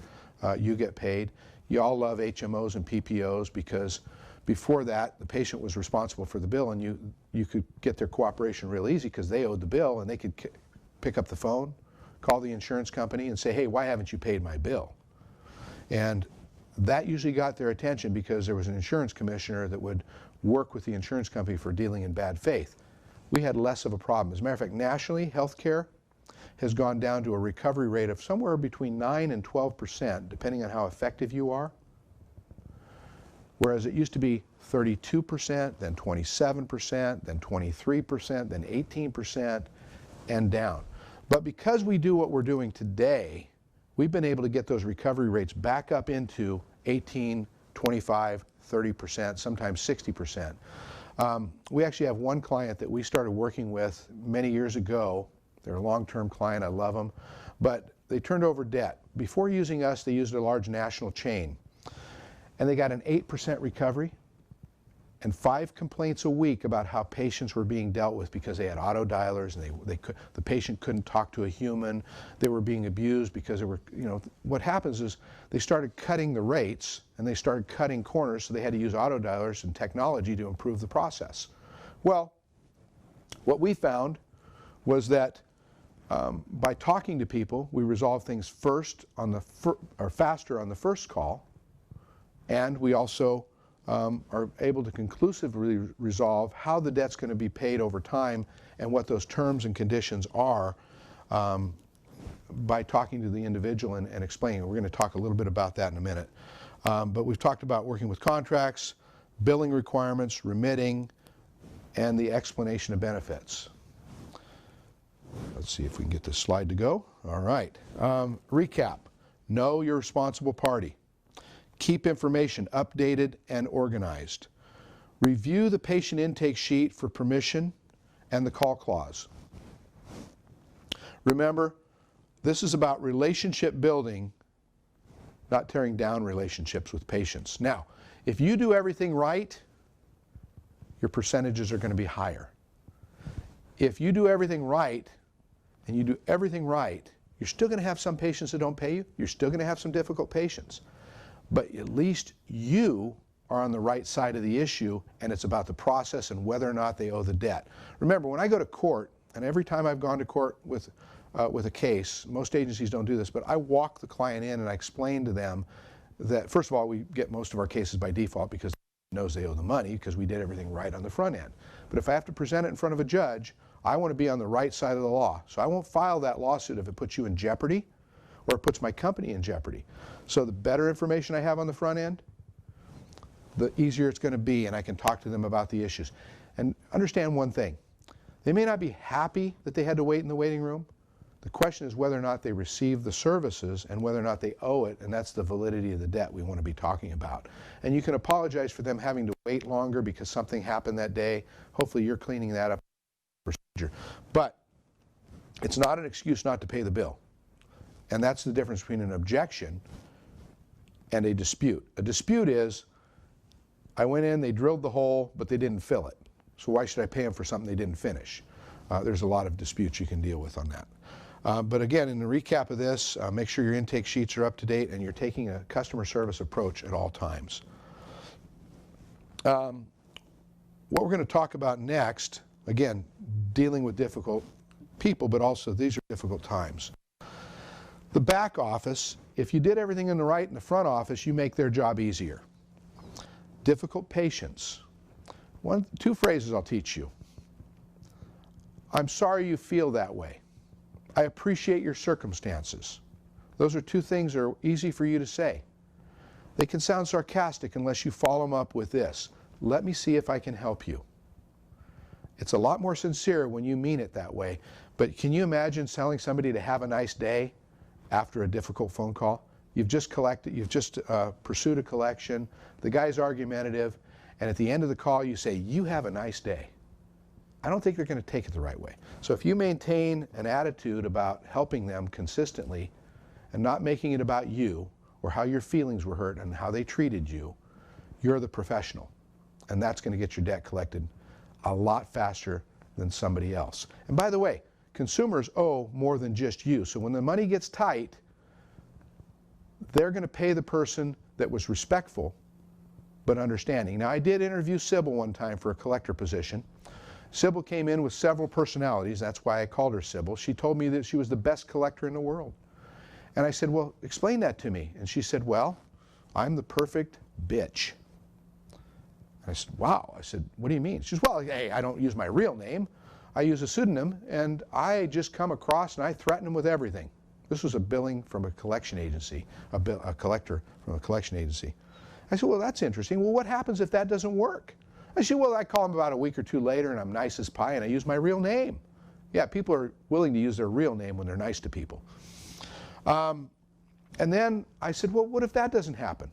you get paid. You all love HMOs and PPOs because before that, the patient was responsible for the bill, and you could get their cooperation real easy because they owed the bill, and they could pick up the phone, call the insurance company and say, hey, why haven't you paid my bill? And that usually got their attention because there was an insurance commissioner that would work with the insurance company for dealing in bad faith. We had less of a problem. As a matter of fact, nationally, healthcare has gone down to a recovery rate of somewhere between 9 and 12%, depending on how effective you are. Whereas it used to be 32%, then 27%, then 23%, then 18%, and down. But because we do what we're doing today, we've been able to get those recovery rates back up into 18, 25, 30%, sometimes 60%. We actually have one client that we started working with many years ago. They're a long-term client, I love them, but they turned over debt. Before using us, they used a large national chain, and they got an 8% recovery and 5 complaints a week about how patients were being dealt with because they had auto dialers and the patient couldn't talk to a human. They were being abused because they were, what happens is they started cutting the rates and they started cutting corners, so they had to use auto dialers and technology to improve the process. Well, what we found was that by talking to people, we resolve things first on the faster on the first call, and we also are able to conclusively resolve how the debt's going to be paid over time and what those terms and conditions are by talking to the individual and explaining. We're going to talk a little bit about that in a minute. But we've talked about working with contracts, billing requirements, remitting, and the explanation of benefits. Let's see if we can get this slide to go. All right. Recap. Know your responsible party. Keep information updated and organized. Review the patient intake sheet for permission and the call clause. Remember, this is about relationship building, not tearing down relationships with patients. Now, if you do everything right, your percentages are going to be higher. If you do everything right, and you do everything right, you're still going to have some patients that don't pay you. You're still going to have some difficult patients. But at least you are on the right side of the issue, and it's about the process and whether or not they owe the debt. Remember, when I go to court, and every time I've gone to court with a case, most agencies don't do this, but I walk the client in and I explain to them that, first of all, we get most of our cases by default because they knows they owe the money because we did everything right on the front end. But if I have to present it in front of a judge, I want to be on the right side of the law. So I won't file that lawsuit if it puts you in jeopardy or it puts my company in jeopardy. So the better information I have on the front end, the easier it's going to be, and I can talk to them about the issues. And understand one thing. They may not be happy that they had to wait in the waiting room. The question is whether or not they receive the services and whether or not they owe it, and that's the validity of the debt we want to be talking about. And you can apologize for them having to wait longer because something happened that day. Hopefully you're cleaning that up procedure. But it's not an excuse not to pay the bill. And that's the difference between an objection and a dispute. A dispute is, I went in, they drilled the hole, but they didn't fill it. So why should I pay them for something they didn't finish? There's a lot of disputes you can deal with on that. But again, in the recap of this, make sure your intake sheets are up to date and you're taking a customer service approach at all times. What we're going to talk about next, again, dealing with difficult people, but also these are difficult times. The back office, if you did everything in the right in the front office, you make their job easier. Difficult patients. Two phrases I'll teach you. I'm sorry you feel that way. I appreciate your circumstances. Those are two things that are easy for you to say. They can sound sarcastic unless you follow them up with this. Let me see if I can help you. It's a lot more sincere when you mean it that way. But can you imagine telling somebody to have a nice day after a difficult phone call? You've just pursued a collection. The guy's argumentative. And at the end of the call, you say, you have a nice day. I don't think they're going to take it the right way. So if you maintain an attitude about helping them consistently and not making it about you or how your feelings were hurt and how they treated you, you're the professional. And that's going to get your debt collected a lot faster than somebody else. And by the way, consumers owe more than just you. So when the money gets tight, they're going to pay the person that was respectful but understanding. Now, I did interview Sybil one time for a collector position. Sybil came in with several personalities. That's why I called her Sybil. She told me that she was the best collector in the world. And I said, well, explain that to me. And she said, well, I'm the perfect bitch. And I said, wow. I said, what do you mean? She said, well, hey, I don't use my real name. I use a pseudonym, and I just come across and I threaten them with everything. This was a billing from a collection agency, a collector from a collection agency. I said, well, that's interesting. Well, what happens if that doesn't work? I said, well, I call them about a week or two later, and I'm nice as pie, and I use my real name. Yeah, people are willing to use their real name when they're nice to people. And then I said, well, what if that doesn't happen?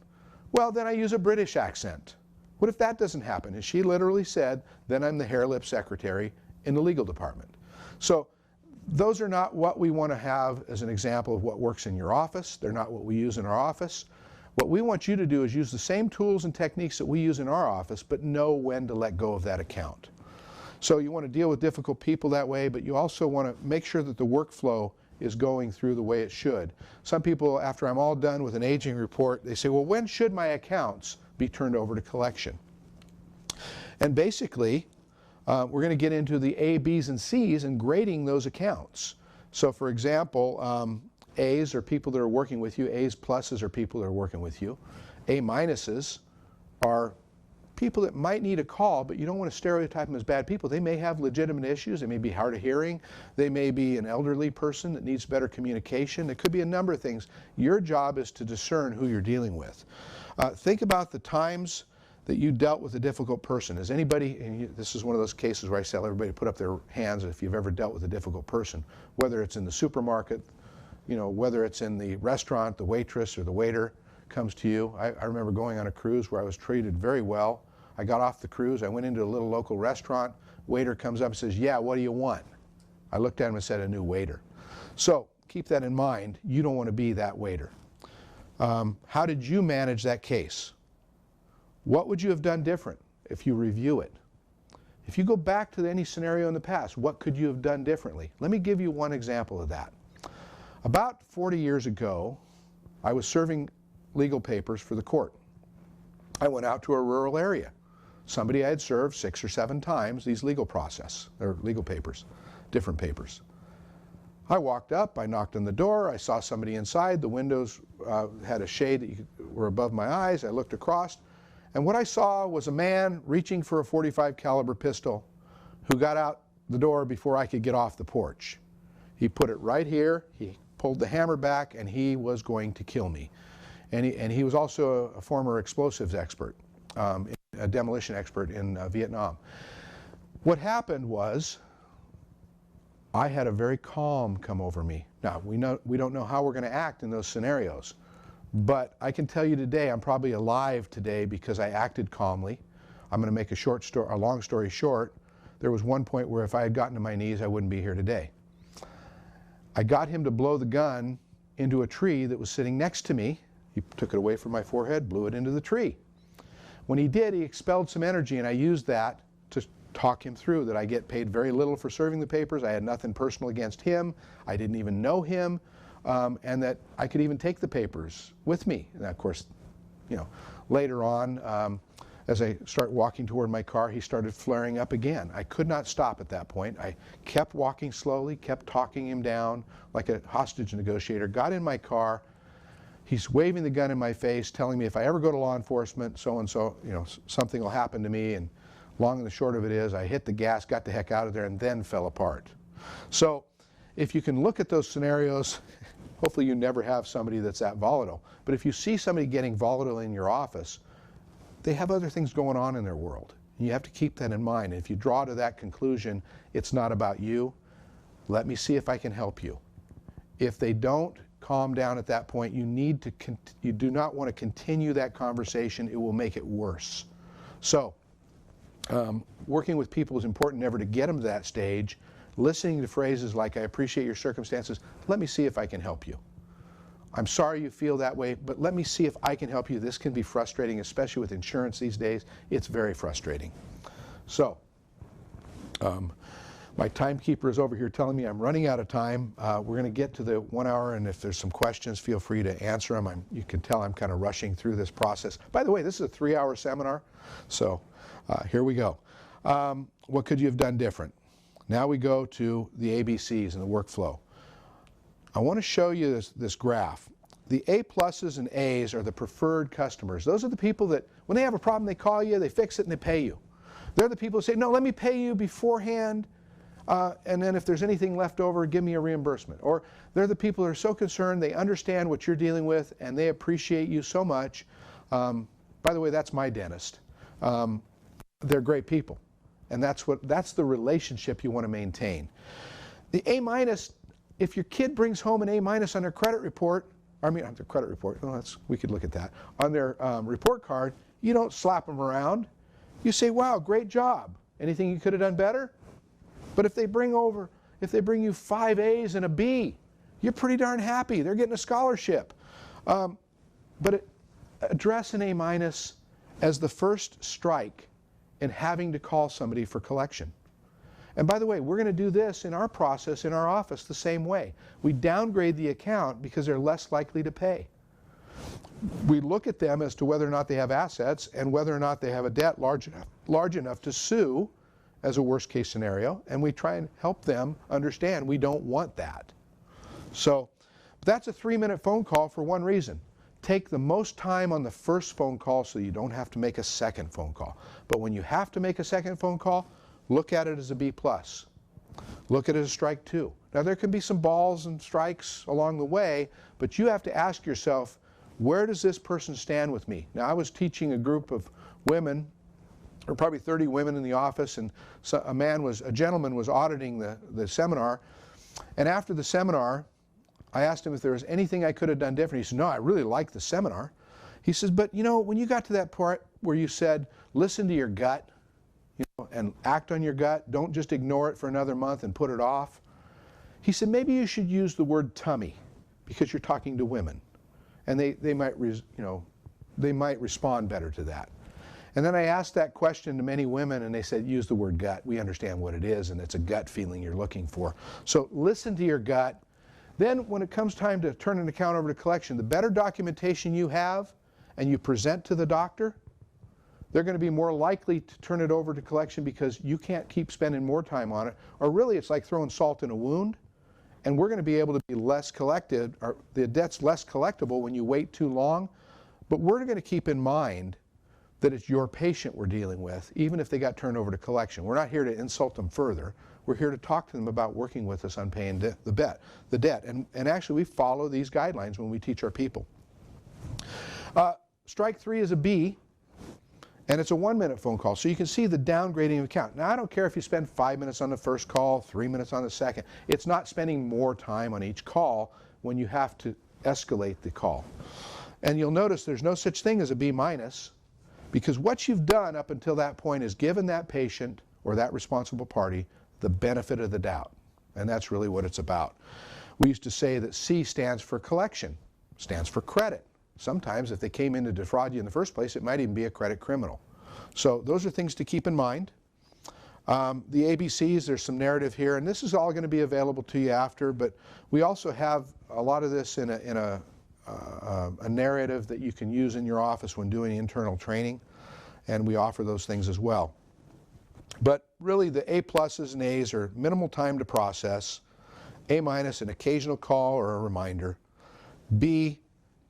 Well, then I use a British accent. What if that doesn't happen? And she literally said, then I'm the hair-lip secretary in the legal department. So those are not what we want to have as an example of what works in your office. They're not what we use in our office. What we want you to do is use the same tools and techniques that we use in our office, but know when to let go of that account. So you want to deal with difficult people that way, but you also want to make sure that the workflow is going through the way it should. Some people, after I'm all done with an aging report, they say, well, when should my accounts be turned over to collection? And basically, we're going to get into the A, B's, and C's and grading those accounts. So for example, A's are people that are working with you. A's pluses are people that are working with you. A minuses are people that might need a call, but you don't want to stereotype them as bad people. They may have legitimate issues. They may be hard of hearing. They may be an elderly person that needs better communication. It could be a number of things. Your job is to discern who you're dealing with. Think about the times that you dealt with a difficult person. Has anybody, and this is one of those cases where I tell everybody to put up their hands if you've ever dealt with a difficult person, whether it's in the supermarket, you know, whether it's in the restaurant, the waitress or the waiter comes to you. I remember going on a cruise where I was treated very well. I got off the cruise, I went into a little local restaurant, waiter comes up and says, yeah, what do you want? I looked at him and said, a new waiter. So keep that in mind. You don't want to be that waiter. How did you manage that case? What would you have done different if you review it? If you go back to any scenario in the past, what could you have done differently? Let me give you one example of that. About 40 years ago, I was serving legal papers for the court. I went out to a rural area. Somebody I had served 6 or 7 times these legal papers, different papers. I walked up, I knocked on the door, I saw somebody inside, the windows had a shade that were above my eyes, I looked across, and what I saw was a man reaching for a .45 caliber pistol who got out the door before I could get off the porch. He put it right here, he pulled the hammer back, and he was going to kill me. And he was also a former explosives expert. a demolition expert in Vietnam. What happened was I had a very calm come over me. Now, we don't know how we're going to act in those scenarios, but I can tell you today I'm probably alive today because I acted calmly. I'm going to make a long story short. There was one point where if I had gotten to my knees, I wouldn't be here today. I got him to blow the gun into a tree that was sitting next to me. He took it away from my forehead, blew it into the tree. When he did, he expelled some energy, and I used that to talk him through that I get paid very little for serving the papers. I had nothing personal against him. I didn't even know him, and that I could even take the papers with me. And of course, you know, later on, as I start walking toward my car, he started flaring up again. I could not stop at that point. I kept walking slowly, kept talking him down like a hostage negotiator, got in my car. He's waving the gun in my face, telling me if I ever go to law enforcement, so-and-so, you know, something will happen to me. And long and the short of it is I hit the gas, got the heck out of there, and then fell apart. So if you can look at those scenarios, hopefully you never have somebody that's that volatile. But if you see somebody getting volatile in your office, they have other things going on in their world. And you have to keep that in mind. And if you draw to that conclusion, it's not about you, let me see if I can help you. If they don't calm down at that point, you do not want to continue that conversation. It will make it worse. So working with people is important, never to get them to that stage. Listening to phrases like, I appreciate your circumstances, let me see if I can help you. I'm sorry you feel that way, but let me see if I can help you. This can be frustrating, especially with insurance these days. It's very frustrating. So, my timekeeper is over here telling me I'm running out of time. We're going to get to the 1 hour, and if there's some questions, feel free to answer them. You can tell I'm kind of rushing through this process. By the way, this is a 3-hour seminar, so here we go. What could you have done different? Now we go to the ABCs and the workflow. I want to show you this graph. The A pluses and A's are the preferred customers. Those are the people that when they have a problem, they call you, they fix it, and they pay you. They're the people who say, no, let me pay you beforehand, and then if there's anything left over, give me a reimbursement. Or they're the people who are so concerned, they understand what you're dealing with, and they appreciate you so much. By the way, that's my dentist. They're great people, and that's the relationship you want to maintain. The A minus, if your kid brings home an A minus on their credit report, on their credit report, we could look at that, on their report card, you don't slap them around. You say, wow, great job. Anything you could have done better? But if they bring you 5 A's and a B, you're pretty darn happy. They're getting a scholarship. But address an A minus as the first strike in having to call somebody for collection. And by the way, we're going to do this in our process in our office the same way. We downgrade the account because they're less likely to pay. We look at them as to whether or not they have assets and whether or not they have a debt large enough to sue as a worst case scenario, and we try and help them understand we don't want that. So that's a 3-minute phone call for one reason. Take the most time on the first phone call so you don't have to make a second phone call. But when you have to make a second phone call, look at it as a B+. Look at it as strike 2. Now there can be some balls and strikes along the way, but you have to ask yourself, where does this person stand with me? Now I was teaching a group of women, or probably 30 women in the office, and so a gentleman was auditing the seminar, and after the seminar, I asked him if there was anything I could have done different. He said, no, I really liked the seminar. He says, but you know, when you got to that part where you said, listen to your gut, and act on your gut, don't just ignore it for another month and put it off. He said, maybe you should use the word tummy because you're talking to women. And they might respond better to that. And then I asked that question to many women, and they said, use the word gut. We understand what it is, and it's a gut feeling you're looking for. So listen to your gut. Then when it comes time to turn an account over to collection, the better documentation you have and you present to the doctor, they're going to be more likely to turn it over to collection because you can't keep spending more time on it. Or really, it's like throwing salt in a wound, and we're going to be able to be less collected, or the debt's less collectible when you wait too long. But we're going to keep in mind that it's your patient we're dealing with, even if they got turned over to collection. We're not here to insult them further. We're here to talk to them about working with us on paying the debt. And actually, we follow these guidelines when we teach our people. Strike 3 is a B. And it's a 1-minute phone call, so you can see the downgrading of account. Now, I don't care if you spend 5 minutes on the first call, 3 minutes on the second. It's not spending more time on each call when you have to escalate the call. And you'll notice there's no such thing as a B-, because what you've done up until that point is given that patient or that responsible party the benefit of the doubt. And that's really what it's about. We used to say that C stands for collection, stands for credit. Sometimes if they came in to defraud you in the first place, it might even be a credit criminal. So those are things to keep in mind. The ABCs, there's some narrative here, and this is all going to be available to you after, but we also have a lot of this in a narrative that you can use in your office when doing internal training, and we offer those things as well. But really the A pluses and A's are minimal time to process, A-, an occasional call or a reminder, B,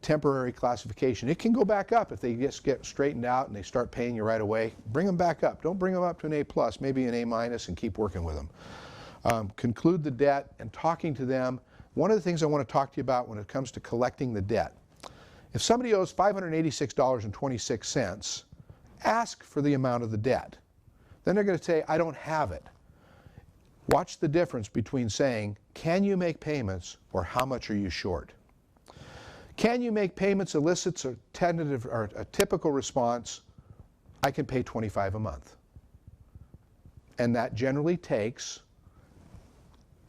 temporary classification. It can go back up if they just get straightened out and they start paying you right away. Bring them back up. Don't bring them up to an A+, maybe an A-, and keep working with them. Conclude the debt and talking to them. One of the things I want to talk to you about when it comes to collecting the debt. If somebody owes $586.26, ask for the amount of the debt. Then they're going to say, I don't have it. Watch the difference between saying, can you make payments, or how much are you short? Can you make payments elicits a tentative or a typical response, I can pay $25 a month. And that generally takes,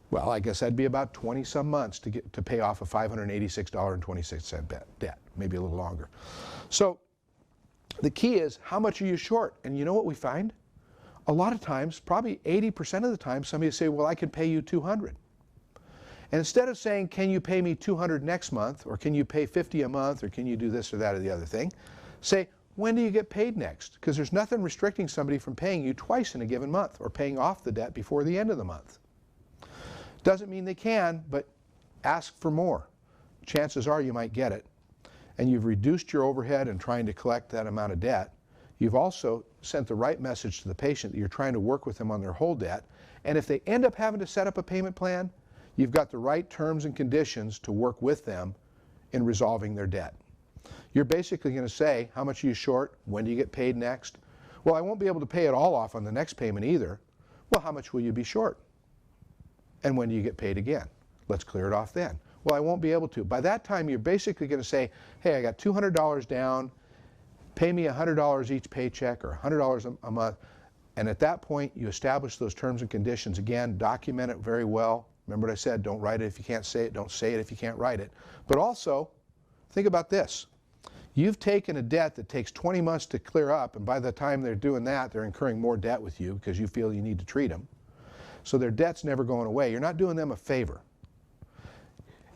well, I guess that'd be about 20-some months to pay off a $586.26 debt, maybe a little longer. So the key is, how much are you short? And you know what we find? A lot of times, probably 80% of the time, somebody will say, well, I can pay you $200. And instead of saying, can you pay me $200 next month, or can you pay $50 a month, or can you do this or that or the other thing, say, when do you get paid next? Because there's nothing restricting somebody from paying you twice in a given month, or paying off the debt before the end of the month. Doesn't mean they can, but ask for more. Chances are you might get it. And you've reduced your overhead in trying to collect that amount of debt. You've also sent the right message to the patient that you're trying to work with them on their whole debt. And if they end up having to set up a payment plan, you've got the right terms and conditions to work with them in resolving their debt. You're basically going to say, how much are you short? When do you get paid next? Well, I won't be able to pay it all off on the next payment either. Well, how much will you be short? And when do you get paid again? Let's clear it off then. Well, I won't be able to. By that time, you're basically going to say, hey, I got $200 down, pay me $100 each paycheck or $100 a month. And at that point, you establish those terms and conditions. Again, document it very well. Remember what I said, don't write it if you can't say it, don't say it if you can't write it. But also, think about this. You've taken a debt that takes 20 months to clear up, and by the time they're doing that, they're incurring more debt with you because you feel you need to treat them. So their debt's never going away. You're not doing them a favor.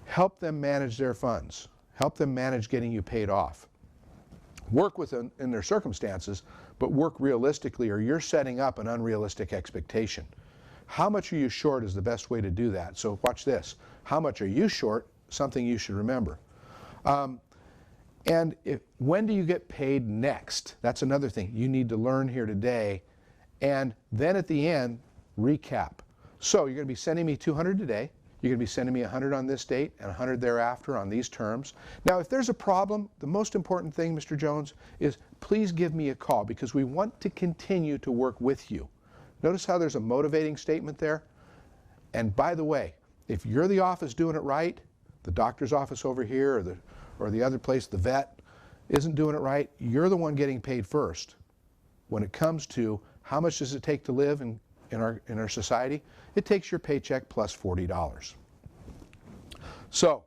Help them manage their funds. Help them manage getting you paid off. Work with them in their circumstances, but work realistically, or you're setting up an unrealistic expectation. How much are you short is the best way to do that. So watch this. How much are you short? Something you should remember. And when do you get paid next? That's another thing you need to learn here today. And then at the end, recap. So you're going to be sending me $200 today. You're going to be sending me $100 on this date and $100 thereafter on these terms. Now, if there's a problem, the most important thing, Mr. Jones, is please give me a call, because we want to continue to work with you. Notice how there's a motivating statement there? And by the way, if you're the office doing it right, the doctor's office over here or the other place, the vet, isn't doing it right, you're the one getting paid first. When it comes to how much does it take to live in our society, it takes your paycheck plus $40. So,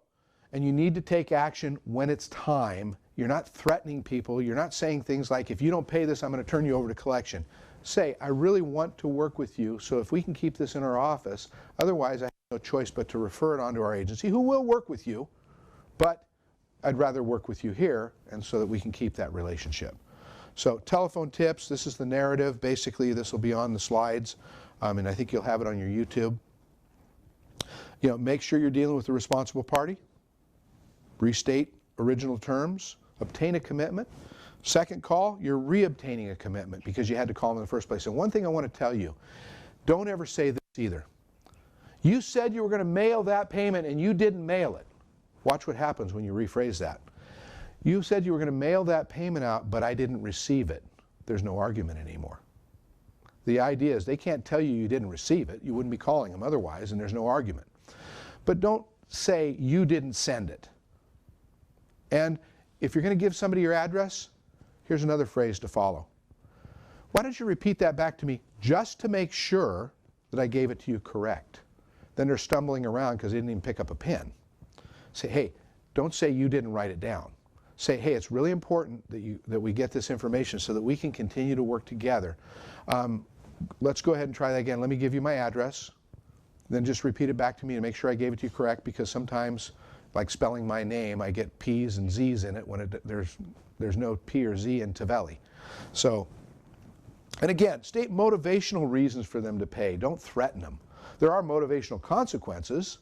and you need to take action when it's time. You're not threatening people. You're not saying things like, if you don't pay this, I'm going to turn you over to collection. Say, I really want to work with you, so if we can keep this in our office, otherwise I have no choice but to refer it on to our agency, who will work with you, but I'd rather work with you here, and so that we can keep that relationship. So telephone tips, this is the narrative. Basically, this will be on the slides, and I think you'll have it on your YouTube. You know, make sure you're dealing with the responsible party. Restate original terms. Obtain a commitment. Second call, you're reobtaining a commitment because you had to call them in the first place. And one thing I want to tell you, don't ever say this either. You said you were going to mail that payment and you didn't mail it. Watch what happens when you rephrase that. You said you were going to mail that payment out, but I didn't receive it. there's no argument anymore. The idea is they can't tell you you didn't receive it. You wouldn't be calling them otherwise, and there's no argument. But don't say you didn't send it. And if you're going to give somebody your address, here's another phrase to follow. Why don't you repeat that back to me just to make sure that I gave it to you correct? Then they're stumbling around because they didn't even pick up a pen. Say, hey, don't say you didn't write it down. Say, hey, it's really important that we get this information so that we can continue to work together. Let's go ahead and try that again. Let me give you my address. Then just repeat it back to me and make sure I gave it to you correct, because sometimes, like spelling my name, I get P's and Z's in it when there's no P or Z in Tavelli. So, and again, state motivational reasons for them to pay. Don't threaten them. There are motivational consequences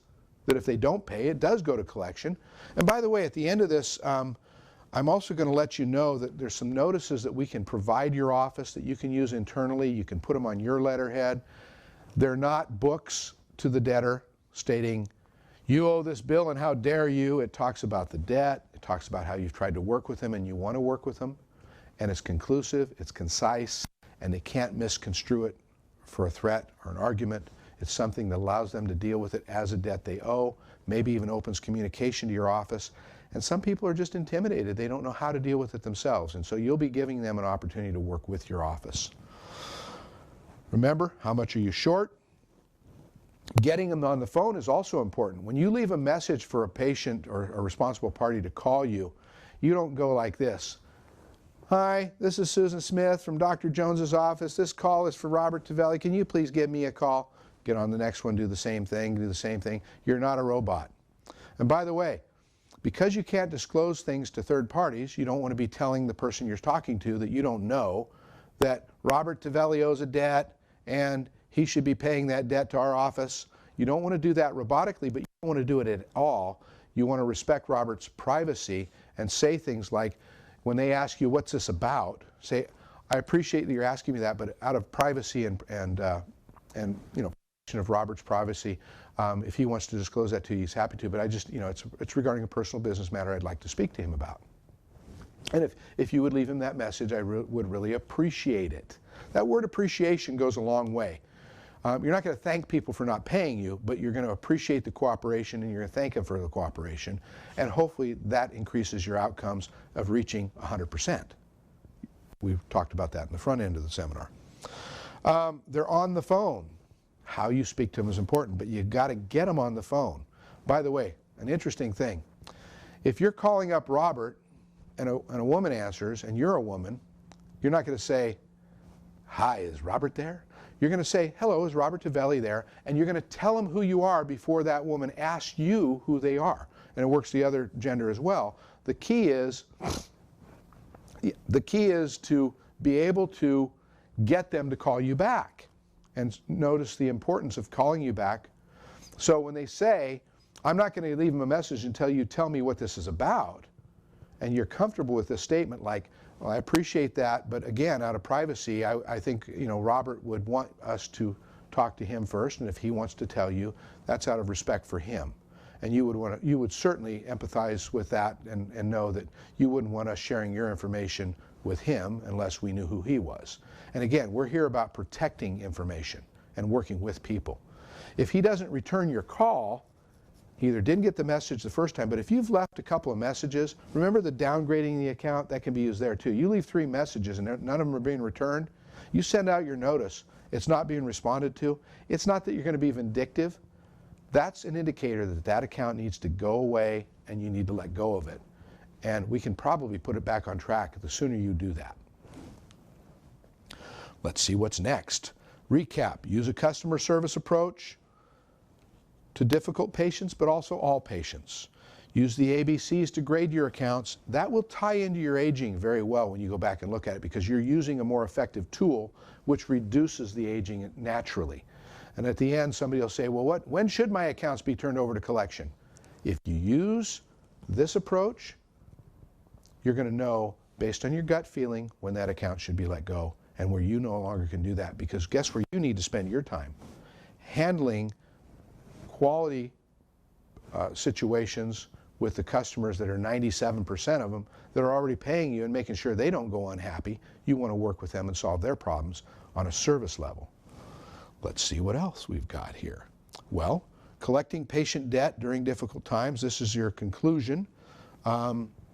that if they don't pay, it does go to collection. And by the way, at the end of this, I'm also going to let you know that there's some notices that we can provide your office that you can use internally. You can put them on your letterhead. They're not books to the debtor stating, you owe this bill and how dare you. It talks about the debt. It talks about how you've tried to work with them and you want to work with them. And it's conclusive, it's concise, and they can't misconstrue it for a threat or an argument. It's something that allows them to deal with it as a debt they owe, maybe even opens communication to your office. And some people are just intimidated. They don't know how to deal with it themselves. And so you'll be giving them an opportunity to work with your office. Remember, how much are you short? Getting them on the phone is also important. When you leave a message for a patient or a responsible party to call you, you don't go like this. Hi, this is Susan Smith from Dr. Jones's office. This call is for Robert Tavelli. Can you please give me a call? Get on the next one, do the same thing, do the same thing. You're not a robot. And by the way, because you can't disclose things to third parties, you don't want to be telling the person you're talking to that you don't know that Robert Tavelli owes a debt and he should be paying that debt to our office. You don't want to do that robotically, but you don't want to do it at all. You want to respect Robert's privacy and say things like, when they ask you, what's this about? Say, I appreciate that you're asking me that, but out of privacy and you know, of Robert's privacy, if he wants to disclose that to you, he's happy to, but I just, you know, it's regarding a personal business matter I'd like to speak to him about. And if you would leave him that message, I would really appreciate it. That word appreciation goes a long way. You're not going to thank people for not paying you, but you're going to appreciate the cooperation and you're going to thank them for the cooperation. And hopefully that increases your outcomes of reaching 100%. We've talked about that in the front end of the seminar. They're on the phone. How you speak to them is important, but you've got to get them on the phone. By the way, an interesting thing. If you're calling up Robert and a woman answers and you're a woman, you're not going to say, hi, is Robert there? You're going to say, hello, is Robert Tavelli there? And you're going to tell them who you are before that woman asks you who they are. And it works the other gender as well. The key is to be able to get them to call you back. And notice the importance of calling you back. So when they say, I'm not going to leave them a message until you tell me what this is about, and you're comfortable with this statement like, well, I appreciate that, but again, out of privacy, I think, you know, Robert would want us to talk to him first, and if he wants to tell you, that's out of respect for him. And you would certainly empathize with that and know that you wouldn't want us sharing your information with him unless we knew who he was. And again, we're here about protecting information and working with people. If he doesn't return your call, he either didn't get the message the first time, but if you've left a couple of messages, remember the downgrading the account, that can be used there too. You leave 3 messages and none of them are being returned, you send out your notice, it's not being responded to. It's not that you're going to be vindictive. That's an indicator that that account needs to go away and you need to let go of it. And we can probably put it back on track the sooner you do that. Let's see what's next. Recap, use a customer service approach to difficult patients, but also all patients. Use the ABCs to grade your accounts. That will tie into your aging very well when you go back and look at it, because you're using a more effective tool which reduces the aging naturally. And at the end, somebody will say, well, when should my accounts be turned over to collection? If you use this approach, you're going to know, based on your gut feeling, when that account should be let go and where you no longer can do that. Because guess where you need to spend your time? Handling quality situations with the customers that are 97% of them that are already paying you and making sure they don't go unhappy. You want to work with them and solve their problems on a service level. Let's see what else we've got here. Well, collecting patient debt during difficult times. This is your conclusion.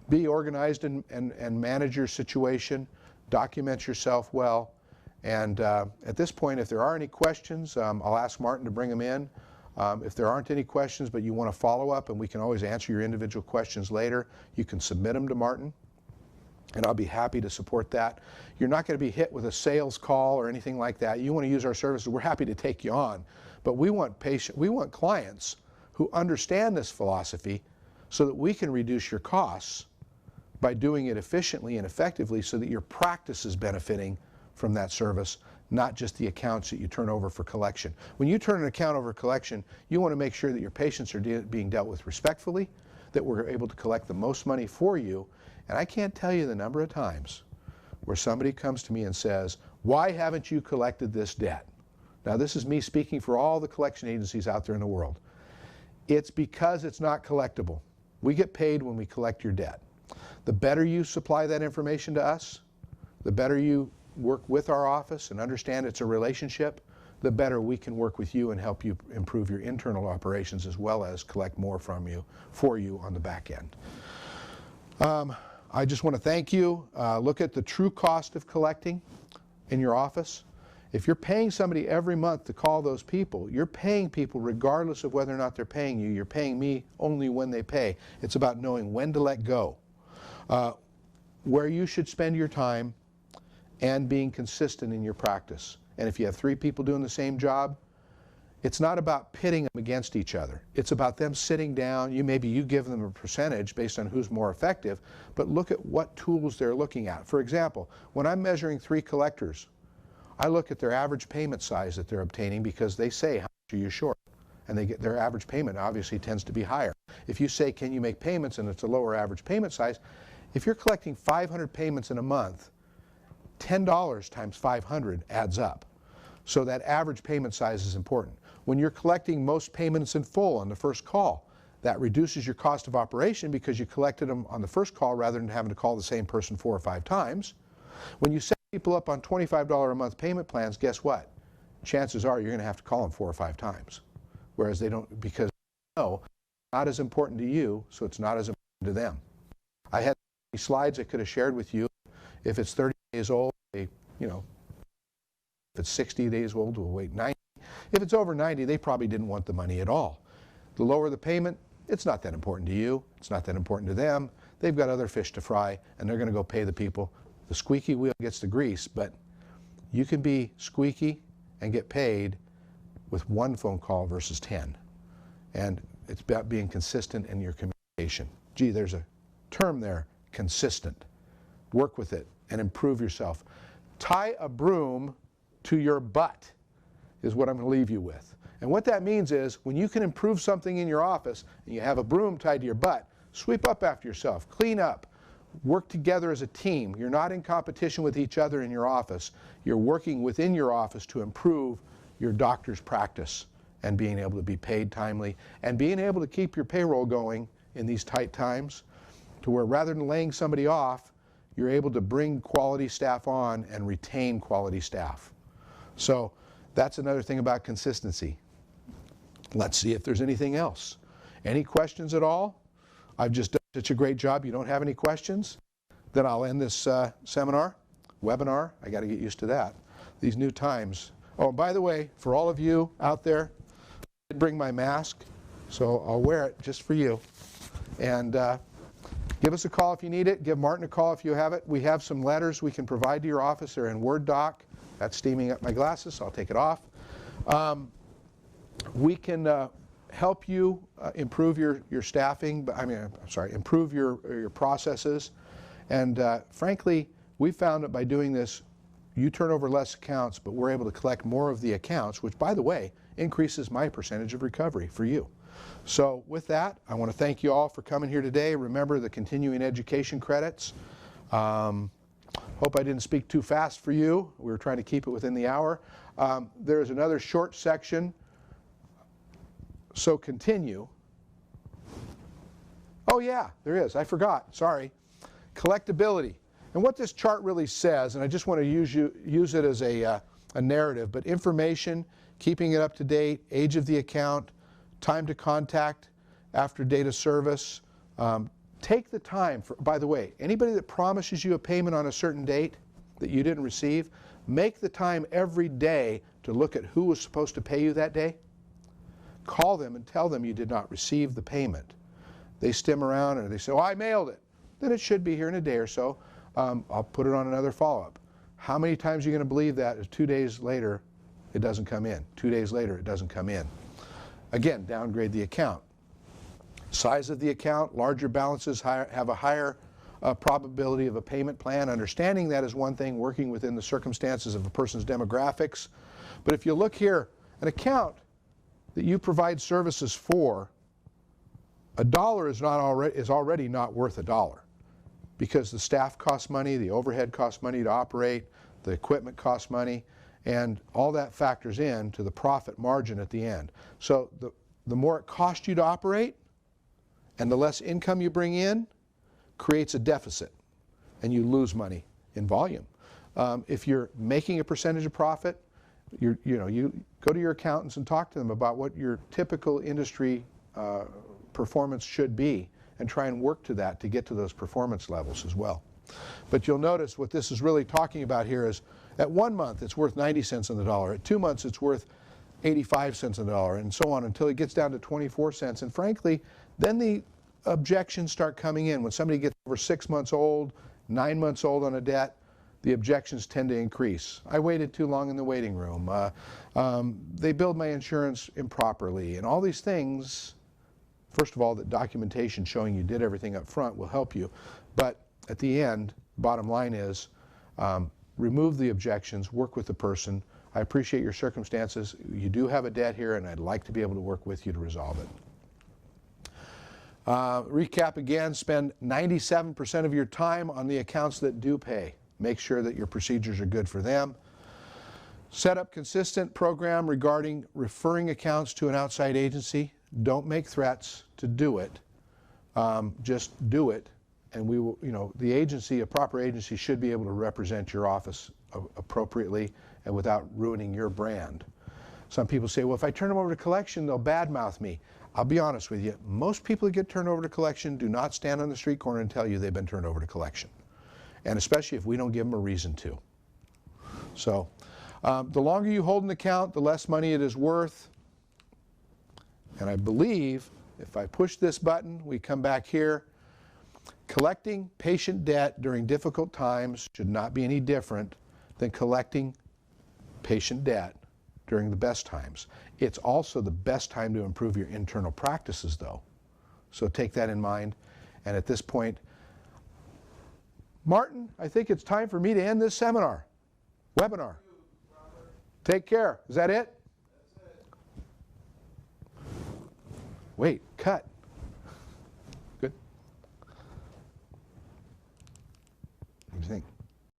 Be organized and manage your situation. Document yourself well. And at this point, if there are any questions, I'll ask Martin to bring them in. If there aren't any questions, but you want to follow up, and we can always answer your individual questions later, you can submit them to Martin, and I'll be happy to support that. You're not going to be hit with a sales call or anything like that. You want to use our services, we're happy to take you on. But we want clients who understand this philosophy so that we can reduce your costs by doing it efficiently and effectively so that your practice is benefiting from that service, not just the accounts that you turn over for collection. When you turn an account over collection, you want to make sure that your patients are being dealt with respectfully, that we're able to collect the most money for you. And I can't tell you the number of times where somebody comes to me and says, why haven't you collected this debt? Now, this is me speaking for all the collection agencies out there in the world. It's because it's not collectible. We get paid when we collect your debt. The better you supply that information to us, the better you work with our office and understand it's a relationship, the better we can work with you and help you improve your internal operations as well as collect more from you, for you on the back end. I just want to thank you. Look at the true cost of collecting in your office. If you're paying somebody every month to call those people, you're paying people regardless of whether or not they're paying you. You're paying me only when they pay. It's about knowing when to let go, where you should spend your time, and being consistent in your practice. And if you have 3 people doing the same job, it's not about pitting them against each other. It's about them sitting down. Maybe you give them a percentage based on who's more effective, but look at what tools they're looking at. For example, when I'm measuring 3 collectors, I look at their average payment size that they're obtaining because they say, how much are you short? And they get their average payment obviously tends to be higher. If you say, can you make payments, and it's a lower average payment size, if you're collecting 500 payments in a month, $10 times 500 adds up. So that average payment size is important. When you're collecting most payments in full on the first call, that reduces your cost of operation because you collected them on the first call rather than having to call the same person 4 or 5 times. When you set people up on $25 a month payment plans, guess what? Chances are you're going to have to call them 4 or 5 times. Whereas they don't, because they know it's not as important to you, so it's not as important to them. I had slides I could have shared with you. If it's 30 days old, if it's 60 days old, we'll wait 90. If it's over 90, they probably didn't want the money at all. The lower the payment, it's not that important to you. It's not that important to them. They've got other fish to fry, and they're going to go pay the people. The squeaky wheel gets the grease, but you can be squeaky and get paid with 1 phone call versus 10. And it's about being consistent in your communication. Gee, there's a term there, consistent. Work with it and improve yourself. Tie a broom to your butt is what I'm going to leave you with. And what that means is when you can improve something in your office and you have a broom tied to your butt, sweep up after yourself, clean up, work together as a team. You're not in competition with each other in your office. You're working within your office to improve your doctor's practice and being able to be paid timely and being able to keep your payroll going in these tight times to where rather than laying somebody off, you're able to bring quality staff on and retain quality staff. So that's another thing about consistency. Let's see if there's anything else. Any questions at all? I've just done such a great job. You don't have any questions? Then I'll end this webinar. I got to get used to that. These new times. Oh, by the way, for all of you out there, I did bring my mask, so I'll wear it just for you. And give us a call if you need it. Give Martin a call if you have it. We have some letters we can provide to your office. They're in Word doc. That's steaming up my glasses, so I'll take it off. We can help you improve your staffing. Improve your processes. And frankly, we found that by doing this, you turn over less accounts, but we're able to collect more of the accounts, which, by the way, increases my percentage of recovery for you. So with that, I want to thank you all for coming here today. Remember the continuing education credits. Hope I didn't speak too fast for you. We were trying to keep it within the hour. There's another short section. So continue. Oh yeah, there is. I forgot. Sorry. Collectability. And what this chart really says, and I just want to use it as a narrative, but information, keeping it up to date, age of the account, time to contact after date of service. Take the time, by the way, anybody that promises you a payment on a certain date that you didn't receive, make the time every day to look at who was supposed to pay you that day. Call them and tell them you did not receive the payment. They stim around and they say, oh, I mailed it. Then it should be here in a day or so. I'll put it on another follow-up. How many times are you going to believe that if 2 days later it doesn't come in? 2 days later it doesn't come in. Again, downgrade the account. Size of the account, larger balances have a higher probability of a payment plan. Understanding that is one thing, working within the circumstances of a person's demographics. But if you look here, an account that you provide services for, $1 is already not worth $1, because the staff costs money, the overhead costs money to operate, the equipment costs money, and all that factors in to the profit margin at the end. So the more it costs you to operate and the less income you bring in creates a deficit, and you lose money in volume. If you're making a percentage of profit, you go to your accountants and talk to them about what your typical industry performance should be, and try and work to that to get to those performance levels as well. But you'll notice what this is really talking about here is at 1 month it's worth 90 cents on the dollar, at 2 months it's worth 85 cents on the dollar, and so on until it gets down to 24 cents. And frankly, then the objections start coming in. When somebody gets over 6 months old, 9 months old on a debt, the objections tend to increase. I waited too long in the waiting room. They billed my insurance improperly, and all these things. First of all, the documentation showing you did everything up front will help you. But at the end, bottom line is, remove the objections, work with the person. I appreciate your circumstances. You do have a debt here, and I'd like to be able to work with you to resolve it. Recap again, spend 97% of your time on the accounts that do pay. Make sure that your procedures are good for them. Set up consistent program regarding referring accounts to an outside agency. Don't make threats to do it. Just do it, and we will, the agency, a proper agency, should be able to represent your office appropriately and without ruining your brand. Some people say, well, if I turn them over to collection, they'll badmouth me. I'll be honest with you. Most people that get turned over to collection do not stand on the street corner and tell you they've been turned over to collection, and especially if we don't give them a reason to. So the longer you hold an account, the less money it is worth. And I believe if I push this button, we come back here. Collecting patient debt during difficult times should not be any different than collecting patient debt during the best times. It's also the best time to improve your internal practices, though. So take that in mind. And at this point, Martin, I think it's time for me to end this webinar. Take care. Is that it? Wait, cut.